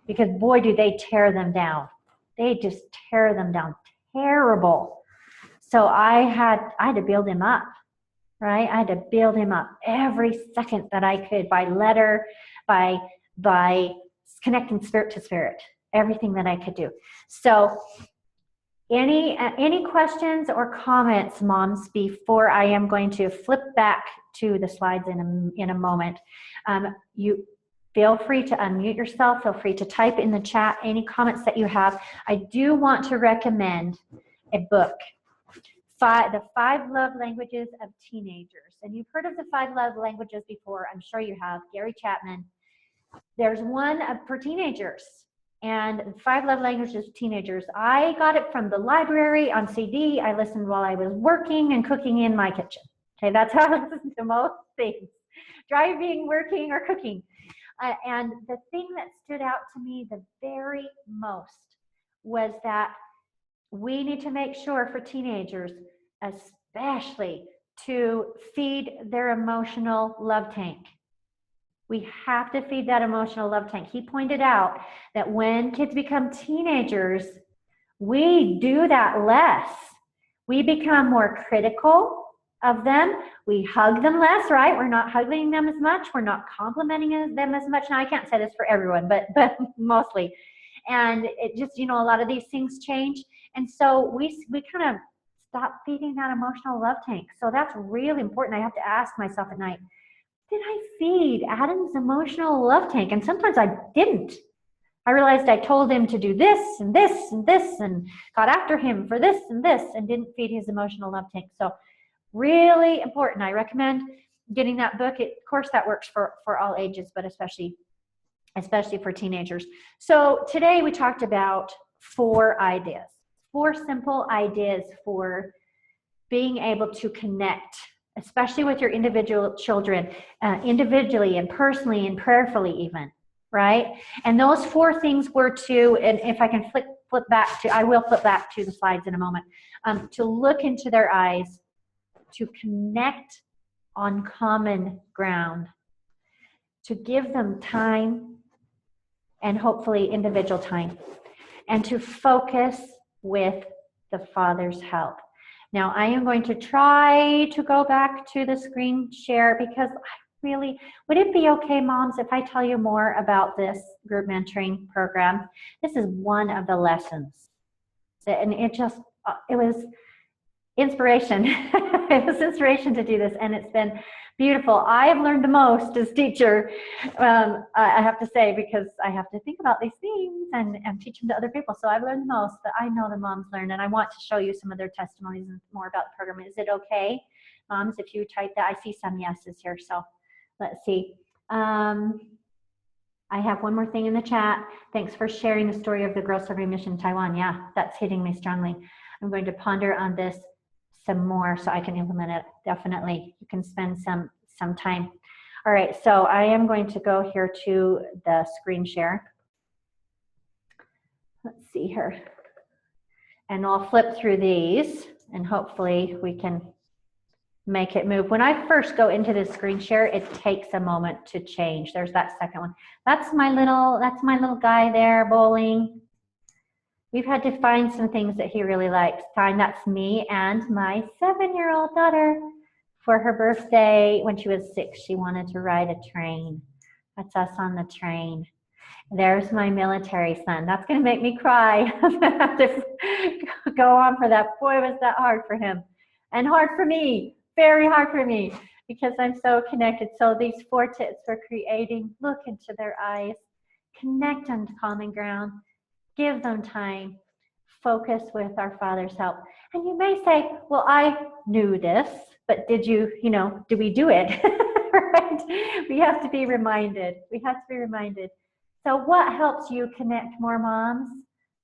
because boy, do they tear them down. They just tear them down. Terrible. So I had to build him up, right? I had to build him up every second that I could, by letter, by connecting spirit to spirit, everything that I could do. So any questions or comments, moms, before I am going to flip back to the slides in a moment? You feel free to unmute yourself. Feel free to type in the chat any comments that you have. I do want to recommend a book, The 5 Love Languages of Teenagers. And you've heard of the 5 Love Languages before. I'm sure you have. Gary Chapman. There's one for teenagers. And 5 Love Languages of Teenagers. I got it from the library on CD. I listened while I was working and cooking in my kitchen. Okay, that's how I listen to most things. Driving, working, or cooking. And the thing that stood out to me the very most was that we need to make sure for teenagers, especially, to feed their emotional love tank. We have to feed that emotional love tank. He pointed out that when kids become teenagers, we do that less. We become more critical of them. We hug them less, right? We're not hugging them as much. We're not complimenting them as much. Now, I can't say this for everyone, but mostly. And it just, a lot of these things change. And so we kind of stop feeding that emotional love tank. So that's really important. I have to ask myself at night, did I feed Adam's emotional love tank? And sometimes I didn't. I realized I told him to do this and this and this and got after him for this and this and didn't feed his emotional love tank. So really important. I recommend getting that book. Of course, that works for all ages, but especially for teenagers. So today we talked about 4 ideas, 4 simple ideas for being able to connect, especially with your individual children, individually and personally and prayerfully even, right? And those 4 things were to, and if I can flip back to, I will flip back to the slides in a moment, to look into their eyes, to connect on common ground, to give them time and hopefully individual time, and to focus with the Father's help. Now, I am going to try to go back to the screen share because would it be okay, moms, if I tell you more about this group mentoring program? This is one of the lessons. And it was inspiration. It was inspiration to do this, and it's been beautiful. I have learned the most as teacher, I have to say, because I have to think about these things and teach them to other people. So I've learned the most, but I know the moms learn, and I want to show you some of their testimonies and more about the program. Is it okay, moms, if you type that? I see some yeses here, so let's see. I have one more thing in the chat. Thanks for sharing the story of the Girl Serving Mission in Taiwan. Yeah, that's hitting me strongly. I'm going to ponder on this some more so I can implement it. Definitely, you can spend some time. All right, so I am going to go here to the screen share. Let's see here. And I'll flip through these and hopefully we can make it move. When I first go into the screen share, it takes a moment to change. There's that second one. That's my little guy there bowling. We've had to find some things that he really likes. That's me and my 7-year-old daughter. For her birthday, when she was 6, she wanted to ride a train. That's us on the train. There's my military son. That's going to make me cry. I'm going to have to go on for that. Boy, was that hard for him. And hard for me. Very hard for me. because I'm so connected. So these 4 tips for creating, look into their eyes, connect on common ground, give them time, focus with our Father's help. And you may say, well, I knew this, but did you, do we do it? Right? We have to be reminded. We have to be reminded. So what helps you connect more, moms?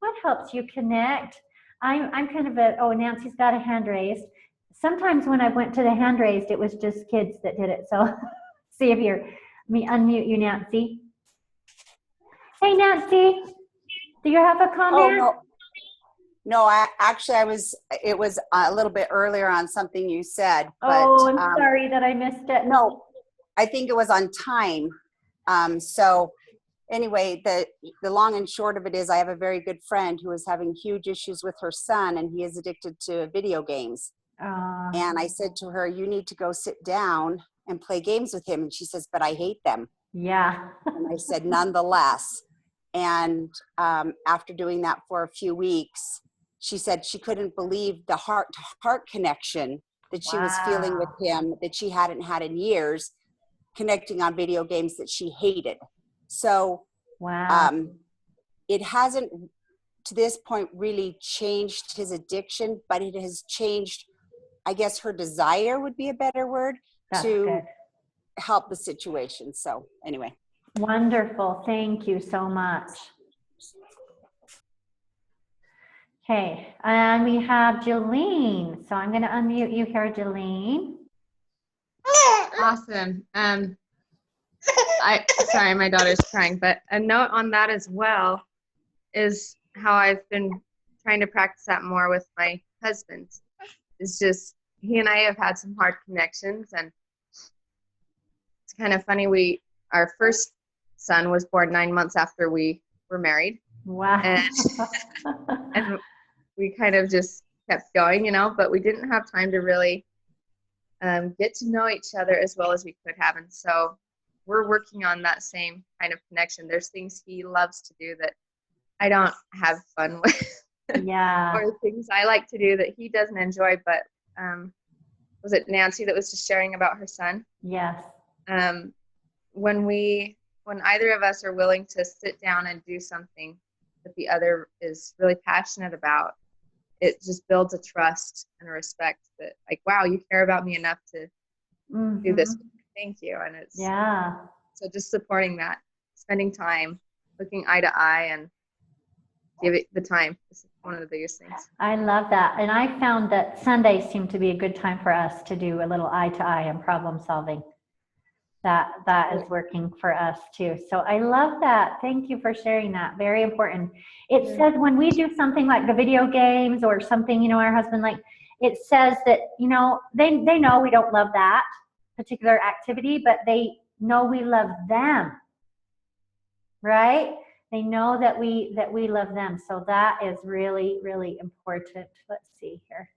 What helps you connect? I'm kind of Nancy's got a hand raised. Sometimes when I went to the hand raised, it was just kids that did it. So see if let me unmute you, Nancy. Hey, Nancy, do you have a comment? Oh, no, it was a little bit earlier on something you said. But, I'm sorry that I missed it. No, I think it was on time. So anyway, the long and short of it is I have a very good friend who is having huge issues with her son, and he is addicted to video games. And I said to her, you need to go sit down and play games with him. And she says, but I hate them. Yeah. And I said, nonetheless. And after doing that for a few weeks, she said she couldn't believe the heart-to-heart connection that she was feeling with him that she hadn't had in years, connecting on video games that she hated. So it hasn't, to this point, really changed his addiction, but it has changed, I guess her desire would be a better word, to help the situation. So anyway. Wonderful. Thank you so much. Okay, and we have Jolene. So I'm going to unmute you here, Jolene. Awesome. Sorry, my daughter's crying, but a note on that as well is how I've been trying to practice that more with my husband. It's just, he and I have had some hard connections, and it's kind of funny. Our first son was born 9 months after we were married. Wow. And we kind of just kept going, but we didn't have time to really get to know each other as well as we could have. And so we're working on that same kind of connection. There's things he loves to do that I don't have fun with. Yeah. Or things I like to do that he doesn't enjoy. But was it Nancy that was just sharing about her son? Yes. When either of us are willing to sit down and do something that the other is really passionate about, it just builds a trust and a respect that, like, wow, you care about me enough to do this. Thank you. And it's so just supporting that, spending time, looking eye to eye, and give it the time. This is one of the biggest things. I love that. And I found that Sundays seem to be a good time for us to do a little eye to eye and problem solving. That is working for us too. So I love that. Thank you for sharing that. Very important. It says when we do something like the video games or something, our husband, like, it says that, they know we don't love that particular activity, but they know we love them, right? They know that we love them. So that is really, really important. Let's see here.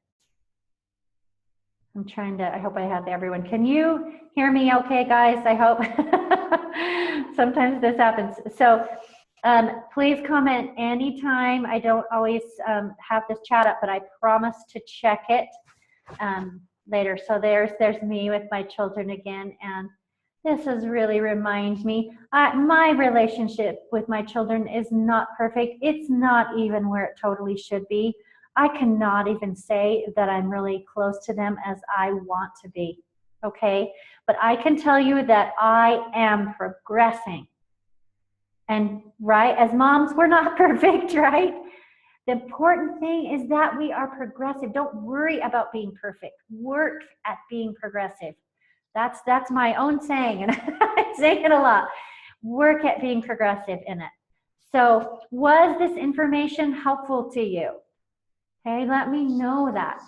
I hope I have everyone. Can you hear me okay, guys? I hope. Sometimes this happens. So please comment anytime. I don't always have this chat up, but I promise to check it later. So there's me with my children again. And this is really reminds me, my relationship with my children is not perfect. It's not even where it totally should be. I cannot even say that I'm really close to them as I want to be, okay? But I can tell you that I am progressing. And right, as moms, we're not perfect, right? The important thing is that we are progressive. Don't worry about being perfect. Work at being progressive. That's my own saying, and I say it a lot. Work at being progressive in it. So was this information helpful to you? Okay, let me know that.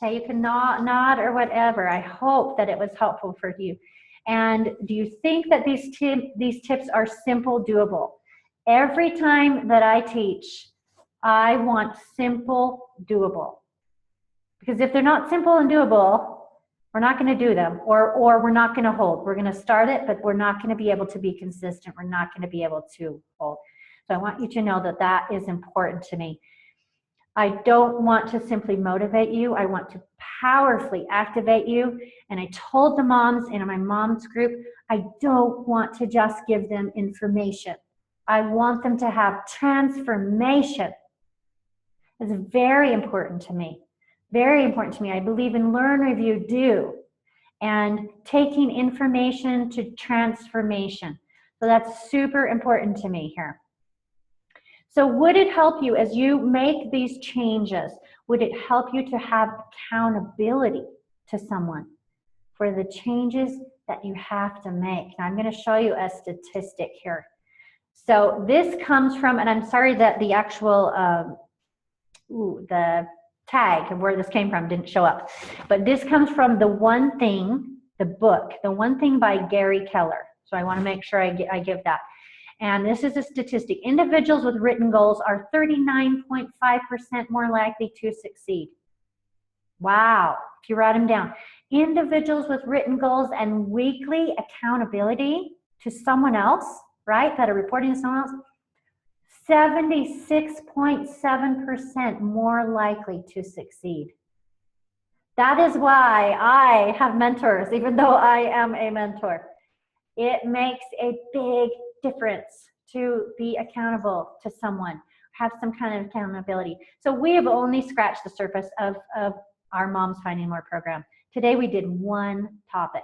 Okay, you can nod or whatever. I hope that it was helpful for you. And do you think that these tips are simple, doable? Every time that I teach, I want simple, doable. Because if they're not simple and doable, we're not going to do them, or we're not going to hold. We're going to start it, but we're not going to be able to be consistent. We're not going to be able to hold. So I want you to know that that is important to me. I don't want to simply motivate you. I want to powerfully activate you. And I told the moms in my mom's group, I don't want to just give them information. I want them to have transformation. It's very important to me. Very important to me. I believe in learn, review, do, and taking information to transformation. So that's super important to me here. So would it help you as you make these changes? Would it help you to have accountability to someone for the changes that you have to make? Now I'm going to show you a statistic here. So this comes from, and I'm sorry that the actual, the tag of where this came from didn't show up, but this comes from The One Thing, the book, The One Thing by Gary Keller. So I want to make sure I give that. And this is a statistic. Individuals with written goals are 39.5% more likely to succeed. Wow, if you write them down. Individuals with written goals and weekly accountability to someone else, right, that are reporting to someone else, 76.7% more likely to succeed. That is why I have mentors, even though I am a mentor. It makes a big difference to be accountable to someone, have some kind of accountability. So we have only scratched the surface of our Moms Finding More program. Today we did one topic.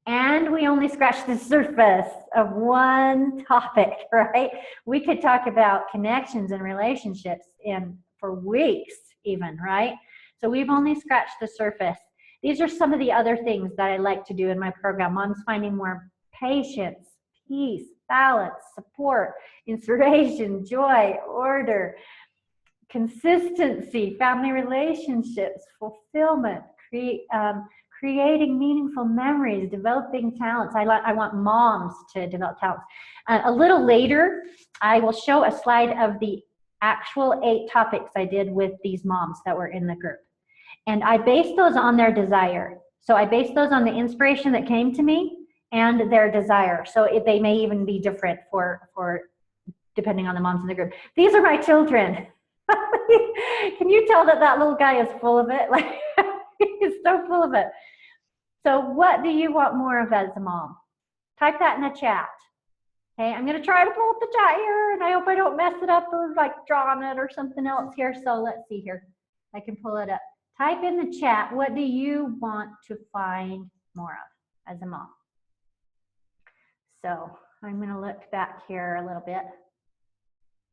And we only scratched the surface of one topic, right? We could talk about connections and relationships for weeks even, right? So we've only scratched the surface. These are some of the other things that I like to do in my program. Moms Finding More: patience, peace, balance, support, inspiration, joy, order, consistency, family relationships, fulfillment, creating meaningful memories, developing talents. I want moms to develop talents. A little later, I will show a slide of the actual 8 topics I did with these moms that were in the group. And I based those on their desire. So I based those on the inspiration that came to me and their desire. So they may even be different for depending on the moms in the group. These are my children. Can you tell that little guy is full of it? Like, he's so full of it. So what do you want more of as a mom? Type that in the chat. Okay, I'm going to try to pull up the chat here, and I hope I don't mess it up or like draw on it or something else here. So let's see here. I can pull it up. Type in the chat, what do you want to find more of as a mom? So I'm going to look back here a little bit.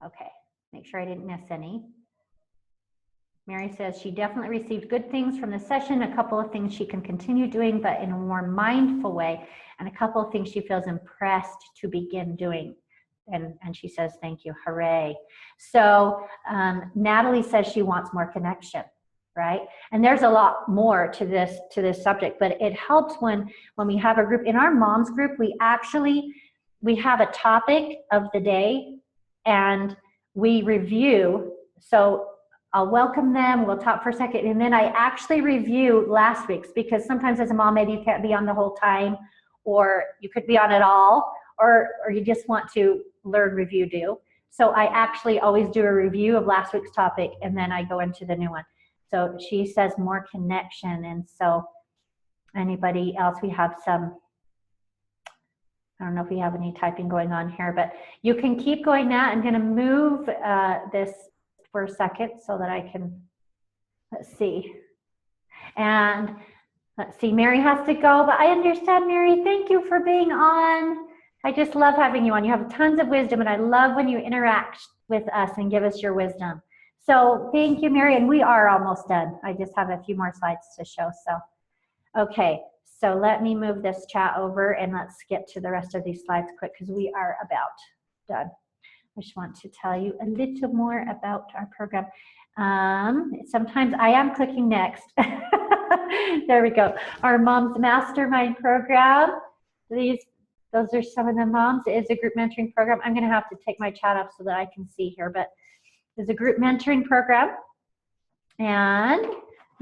Okay, make sure I didn't miss any. Mary says she definitely received good things from the session, a couple of things she can continue doing, but in a more mindful way, and a couple of things she feels impressed to begin doing. And she says, thank you, hooray. So Natalie says she wants more connection, right? And there's a lot more to this subject, but it helps when we have a group. In our moms group, we have a topic of the day and we review. So I'll welcome them, we'll talk for a second, and then I actually review last week's, because sometimes as a mom, maybe you can't be on the whole time, or you could be on it all, or you just want to learn, review, do. So I actually always do a review of last week's topic, and then I go into the new one. So she says more connection, and so anybody else, we have some, I don't know if we have any typing going on here, but you can keep going now. I'm gonna move this for a second so that I can, let's see. And let's see, Mary has to go, but I understand, Mary. Thank you for being on. I just love having you on. You have tons of wisdom, and I love when you interact with us and give us your wisdom. So thank you, Mary, and we are almost done. I just have a few more slides to show. So, okay, so let me move this chat over and let's get to the rest of these slides quick because we are about done. I just want to tell you a little more about our program. Sometimes I am clicking next. There we go. Our Moms Mastermind program. Those are some of the moms. It is a group mentoring program. I'm going to have to take my chat up so that I can see here, but it's a group mentoring program. And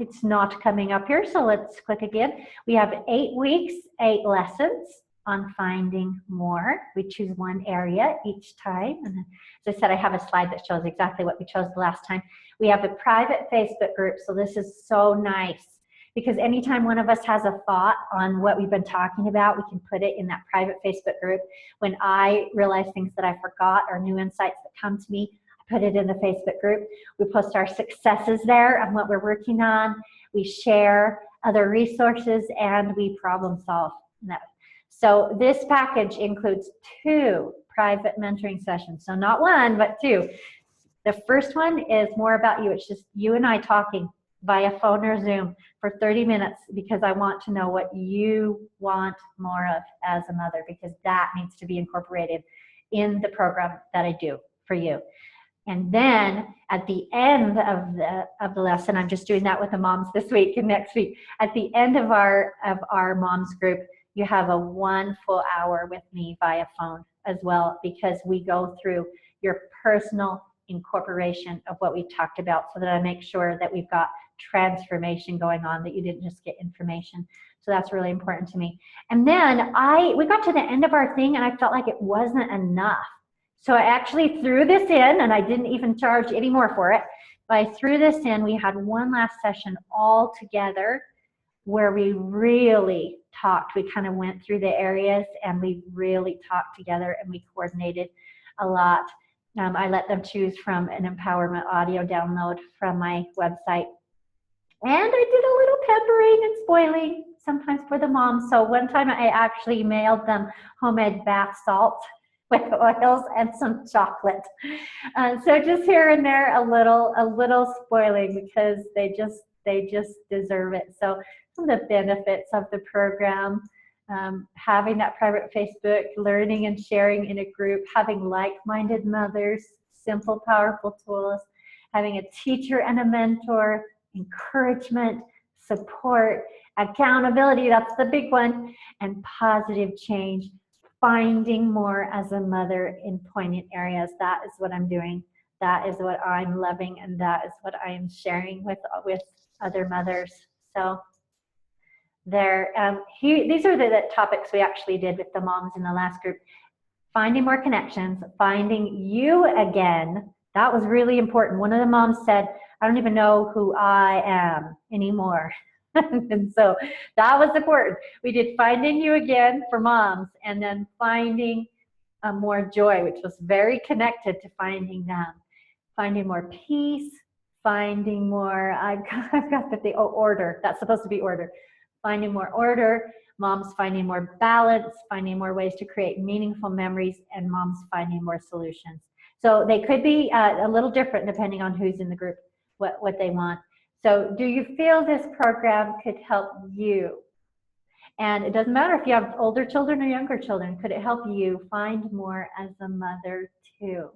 it's not coming up here, so let's click again. We have 8 weeks, 8 lessons on finding more. We choose one area each time. And as I said, I have a slide that shows exactly what we chose the last time. We have a private Facebook group, so this is so nice because anytime one of us has a thought on what we've been talking about, we can put it in that private Facebook group. When I realize things that I forgot or new insights that come to me, I put it in the Facebook group. We post our successes there on what we're working on. We share other resources and we problem solve. So this package includes 2 private mentoring sessions. So not 1, but 2. The first one is more about you. It's just you and I talking via phone or Zoom for 30 minutes because I want to know what you want more of as a mother, because that needs to be incorporated in the program that I do for you. And then at the end of the lesson, I'm just doing that with the moms this week and next week. At the end of our moms group, you have a 1 full hour with me via phone as well, because we go through your personal incorporation of what we talked about so that I make sure that we've got transformation going on, that you didn't just get information. So that's really important to me. And then we got to the end of our thing and I felt like it wasn't enough. So I actually threw this in, and I didn't even charge any more for it. But I threw this in. We had one last session all together where we really talked. We kind of went through the areas and we really talked together and we coordinated a lot. I let them choose from an empowerment audio download from my website. And I did a little peppering and spoiling sometimes for the moms. So one time I actually mailed them homemade bath salts with oils and some chocolate. So just here and there, a little spoiling because they just deserve it. So some of the benefits of the program, having that private Facebook, learning and sharing in a group, having like-minded mothers, simple, powerful tools, having a teacher and a mentor, encouragement, support, accountability, that's the big one, and positive change. Finding more as a mother in poignant areas. That is what I'm doing. That is what I'm loving, and that is what I am sharing with other mothers. So these are the topics we actually did with the moms in the last group. Finding more connections, finding you again. That was really important. One of the moms said, I don't even know who I am anymore. And so that was important. We did finding you again for moms, and then finding more joy, which was very connected to finding them. Finding more peace, finding more, I've got the order. That's supposed to be order. Finding more order, moms finding more balance, finding more ways to create meaningful memories, and moms finding more solutions. So they could be a little different depending on who's in the group, what they want. So do you feel this program could help you? And it doesn't matter if you have older children or younger children. Could it help you find more as a mother too?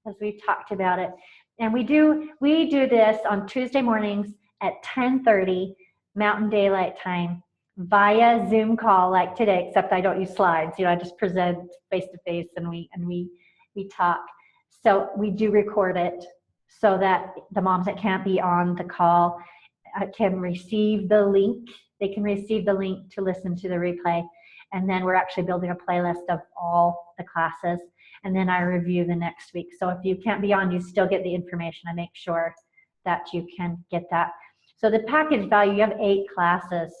As we talked about it. And we do this on Tuesday mornings at 10:30 Mountain Daylight Time via Zoom call like today, except I don't use slides. I just present face to face and we talk. So we do record it so that the moms that can't be on the call can receive the link. They can receive the link to listen to the replay. And then we're actually building a playlist of all the classes. And then I review the next week. So if you can't be on, you still get the information. I make sure that you can get that. So the package value, you have 8 classes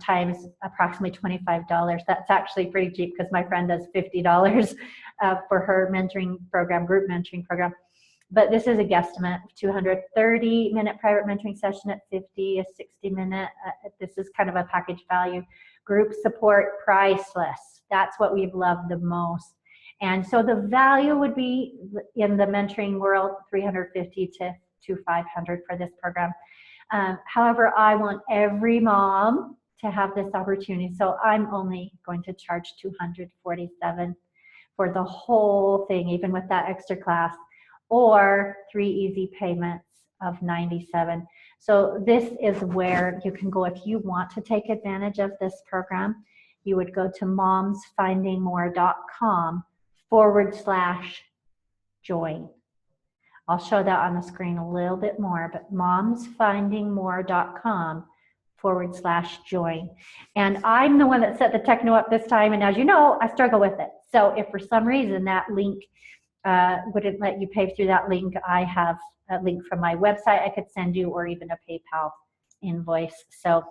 times approximately $25. That's actually pretty cheap because my friend does $50 for her mentoring program, group mentoring program. But this is a guesstimate of 230-minute private mentoring session at 50, a 60-minute. This is kind of a package value. Group support, priceless. That's what we've loved the most. And so the value would be in the mentoring world, $350 to $500 for this program. However, I want every mom to have this opportunity. So I'm only going to charge $247 for the whole thing, even with that extra class, or 3 easy payments of $97. So this is where you can go if you want to take advantage of this program. You would go to momsfindingmore.com/join. I'll show that on the screen a little bit more, but momsfindingmore.com prayerfully.com/join. And I'm the one that set the techno up this time, and as you know, I struggle with it. So if for some reason that link wouldn't let you pay through that link, I have a link from my website I could send you, or even a PayPal invoice. So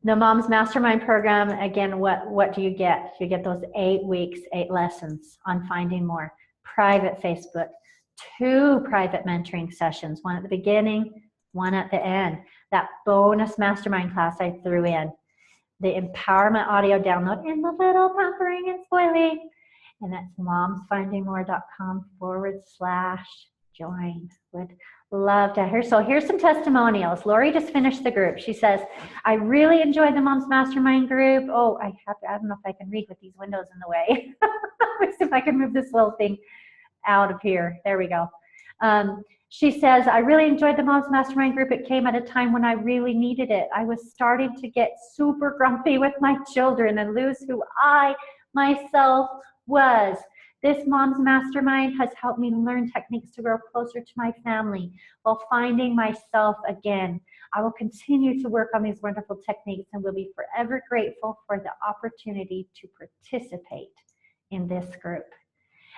the Moms Mastermind program, again, what do you get? You get those 8 weeks, 8 lessons on finding more, private Facebook, 2 private mentoring sessions, one at the beginning, one at the end, that bonus mastermind class I threw in, the empowerment audio download, and the little pampering and spoiling. And that's momsfindingmore.com/join. Would love to hear. So here's some testimonials. Lori just finished the group. She says, I really enjoyed the Moms Mastermind group. Oh, I don't know if I can read with these windows in the way. Let's see if I can move this little thing out of here. There we go. She says, I really enjoyed the Moms Mastermind group. It came at a time when I really needed it. I was starting to get super grumpy with my children and lose who I myself was. This Moms Mastermind has helped me learn techniques to grow closer to my family while finding myself again. I will continue to work on these wonderful techniques and will be forever grateful for the opportunity to participate in this group.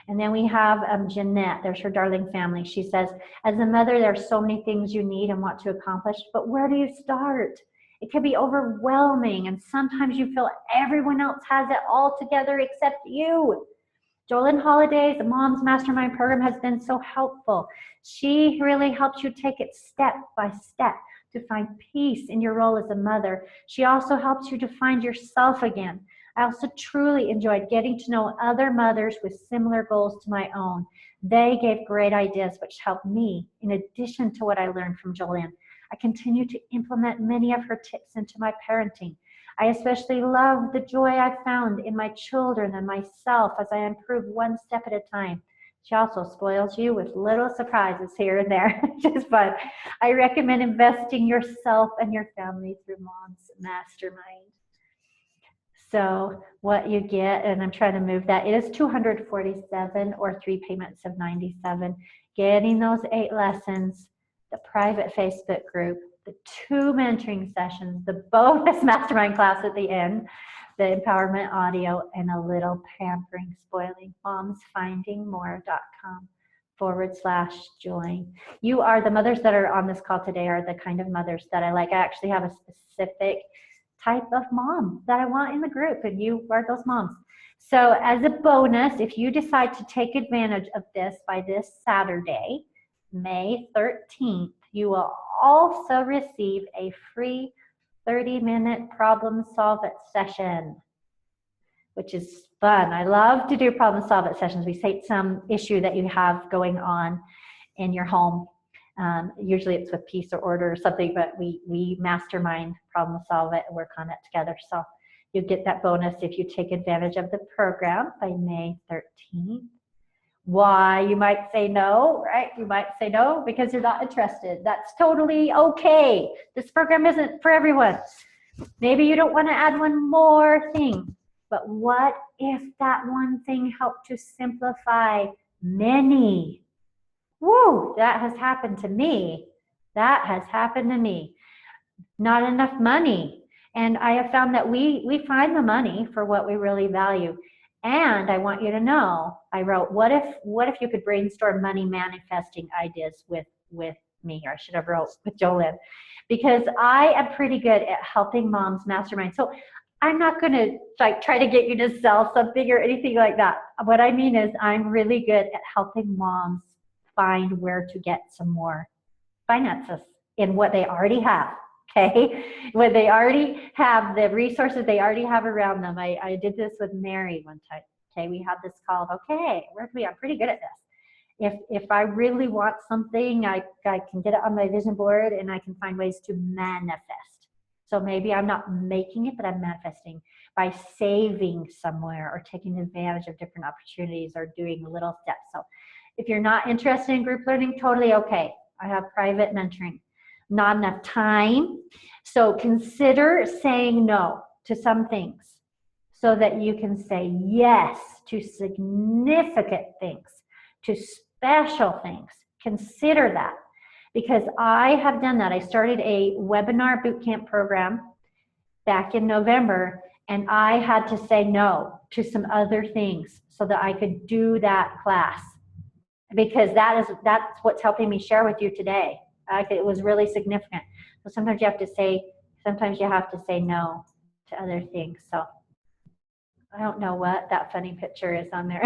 And then we have Jeanette. There's her darling family. She says, as a mother, there are so many things you need and want to accomplish, but where do you start? It can be overwhelming, and sometimes you feel everyone else has it all together except you. Jolyn Holiday's Moms Mastermind program has been so helpful. She really helps you take it step by step to find peace in your role as a mother. She also helps you to find yourself again. I also truly enjoyed getting to know other mothers with similar goals to my own. They gave great ideas which helped me in addition to what I learned from Jolyn. I continue to implement many of her tips into my parenting. I especially love the joy I found in my children and myself as I improve one step at a time. She also spoils you with little surprises here and there, which is fun. I recommend investing yourself and your family through Moms Mastermind. So what you get, and I'm trying to move that, it is $247 or 3 payments of $97. Getting those 8 lessons, the private Facebook group, the 2 mentoring sessions, the bonus mastermind class at the end, the empowerment audio, and a little pampering, spoiling. momsfindingmore.com/join. You are, the mothers that are on this call today are the kind of mothers that I like. I actually have a specific type of mom that I want in the group, and you are those moms. So as a bonus, if you decide to take advantage of this by this Saturday, May 13th, you will also receive a free 30-minute problem solve it session, which is fun. I love to do problem solve it sessions. We take some issue that you have going on in your home. Usually it's with peace or order or something, but we mastermind, problem solve it, and work on it together. So you get that bonus if you take advantage of the program by May 13th. Why? You might say no, right? You might say no because you're not interested. That's totally okay. This program isn't for everyone. Maybe you don't want to add one more thing, but what if that one thing helped to simplify many? Woo, that has happened to me. That has happened to me. Not enough money. And I have found that we find the money for what we really value. And I want you to know, I wrote, what if you could brainstorm money manifesting ideas with me? Or I should have wrote with Jolyn, because I am pretty good at helping moms mastermind. So I'm not going to try to get you to sell something or anything like that. What I mean is I'm really good at helping moms find where to get some more finances in what they already have. Okay, when they already have the resources they already have around them. I did this with Mary one time. Okay, we had this call of, okay, I'm pretty good at this. If I really want something, I can get it on my vision board and I can find ways to manifest. So maybe I'm not making it, but I'm manifesting by saving somewhere or taking advantage of different opportunities or doing little steps. So if you're not interested in group learning, totally okay. I have private mentoring. Not enough time. So consider saying no to some things so that you can say yes to significant things, to special things. Consider that. because I have done that. I started a webinar bootcamp program back in November, and I had to say no to some other things so that I could do that class, because that's what's helping me share with you today. It was really significant. So sometimes you have to say no to other things. So I don't know what that funny picture is on there.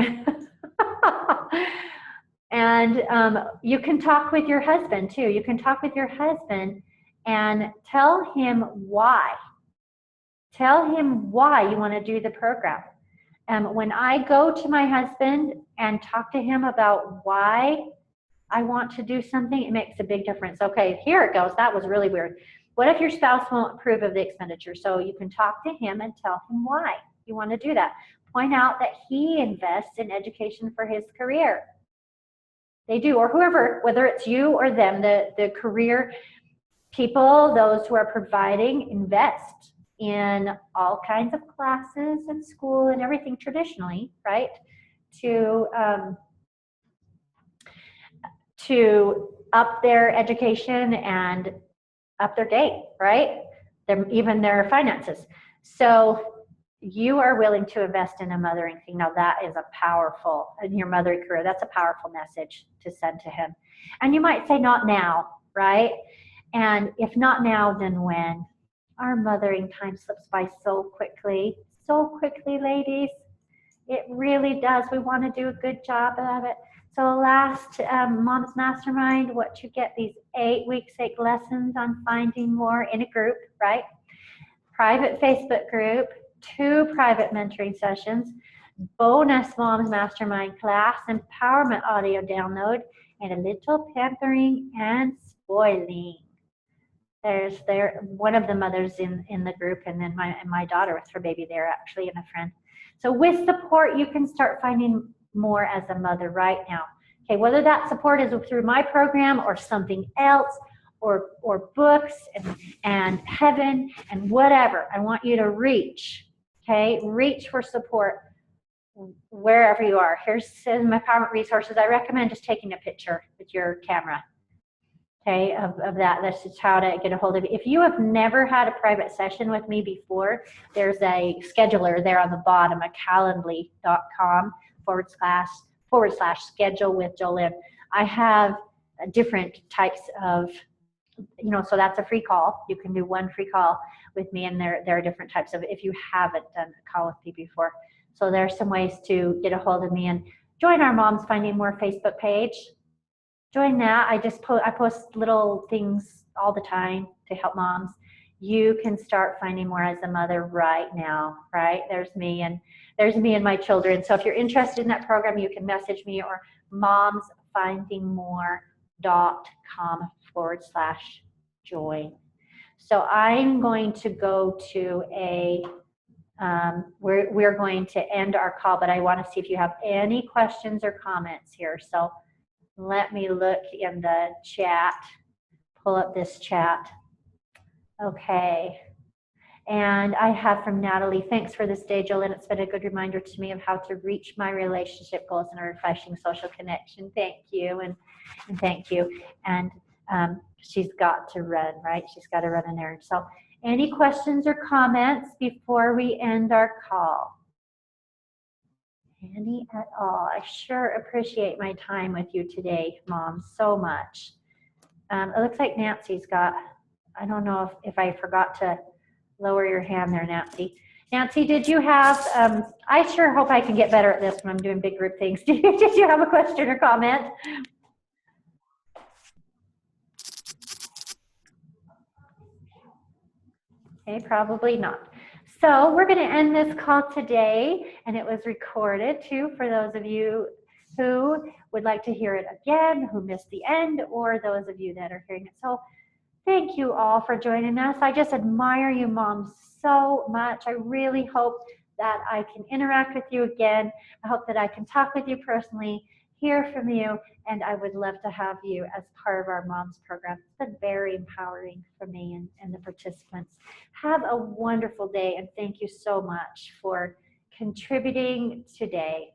And you can talk with your husband too. You can talk with your husband and tell him why. Tell him why you want to do the program. When I go to my husband and talk to him about why I want to do something, it makes a big difference. Okay, here it goes. That was really weird. What if your spouse won't approve of the expenditure? So you can talk to him and tell him why you want to do that. Point out that he invests in education for his career. They do, or whoever, whether it's you or them, the career people, those who are providing, invest in all kinds of classes and school and everything traditionally, right? To up their education and up their game, right? Even their finances. So you are willing to invest in a mothering thing. Now that is a powerful, in your mothering career, that's a powerful message to send to him. And you might say, not now, right? And if not now, then when? Our mothering time slips by so quickly, ladies. It really does. We want to do a good job of it. So last Mom's Mastermind, what you get, these 8 weeks, 8 lessons on finding more in a group, right? Private Facebook group, 2 private mentoring sessions, bonus Mom's Mastermind class, empowerment audio download, and a little pampering and spoiling. There's one of the mothers in the group, and then my daughter with her baby there actually, and a friend. So with support, you can start finding more as a mother right now. Okay, whether that support is through my program or something else, or books and heaven and whatever, I want you to reach. Okay, reach for support wherever you are. Here's some empowerment resources. I recommend just taking a picture with your camera. Okay, of that. That's just how to get a hold of it. If you have never had a private session with me before, there's a scheduler there on the bottom, a calendly.com/schedule with Jolynn. I have different types of, so that's a free call. You can do one free call with me, and there are different types of, if you haven't done a call with me before. So there's some ways to get a hold of me and join our Moms Finding More Facebook page. Join that. I post little things all the time to help moms. You can start finding more as a mother right now, right? There's me and my children. So if you're interested in that program, you can message me, or momsfindingmore.com/join. So I'm going to go to we're going to end our call, but I want to see if you have any questions or comments here. So let me look in the chat, pull up this chat. Okay. And I have from Natalie, thanks for this day, Jolynn. It's been a good reminder to me of how to reach my relationship goals and a refreshing social connection. Thank you, and thank you. And she's got to run, right? She's got to run an errand. So any questions or comments before we end our call? Any at all? I sure appreciate my time with you today, Mom, so much. It looks like Nancy's got, I don't know if I forgot to lower your hand there, Nancy. Nancy, did you have, I sure hope I can get better at this when I'm doing big group things. Did you have a question or comment? Okay, probably not. So we're going to end this call today, and it was recorded too for those of you who would like to hear it again, who missed the end, or those of you that are hearing it. So thank you all for joining us. I just admire you moms so much. I really hope that I can interact with you again. I hope that I can talk with you personally, hear from you, and I would love to have you as part of our Moms program. It's been very empowering for me and the participants. Have a wonderful day, and thank you so much for contributing today.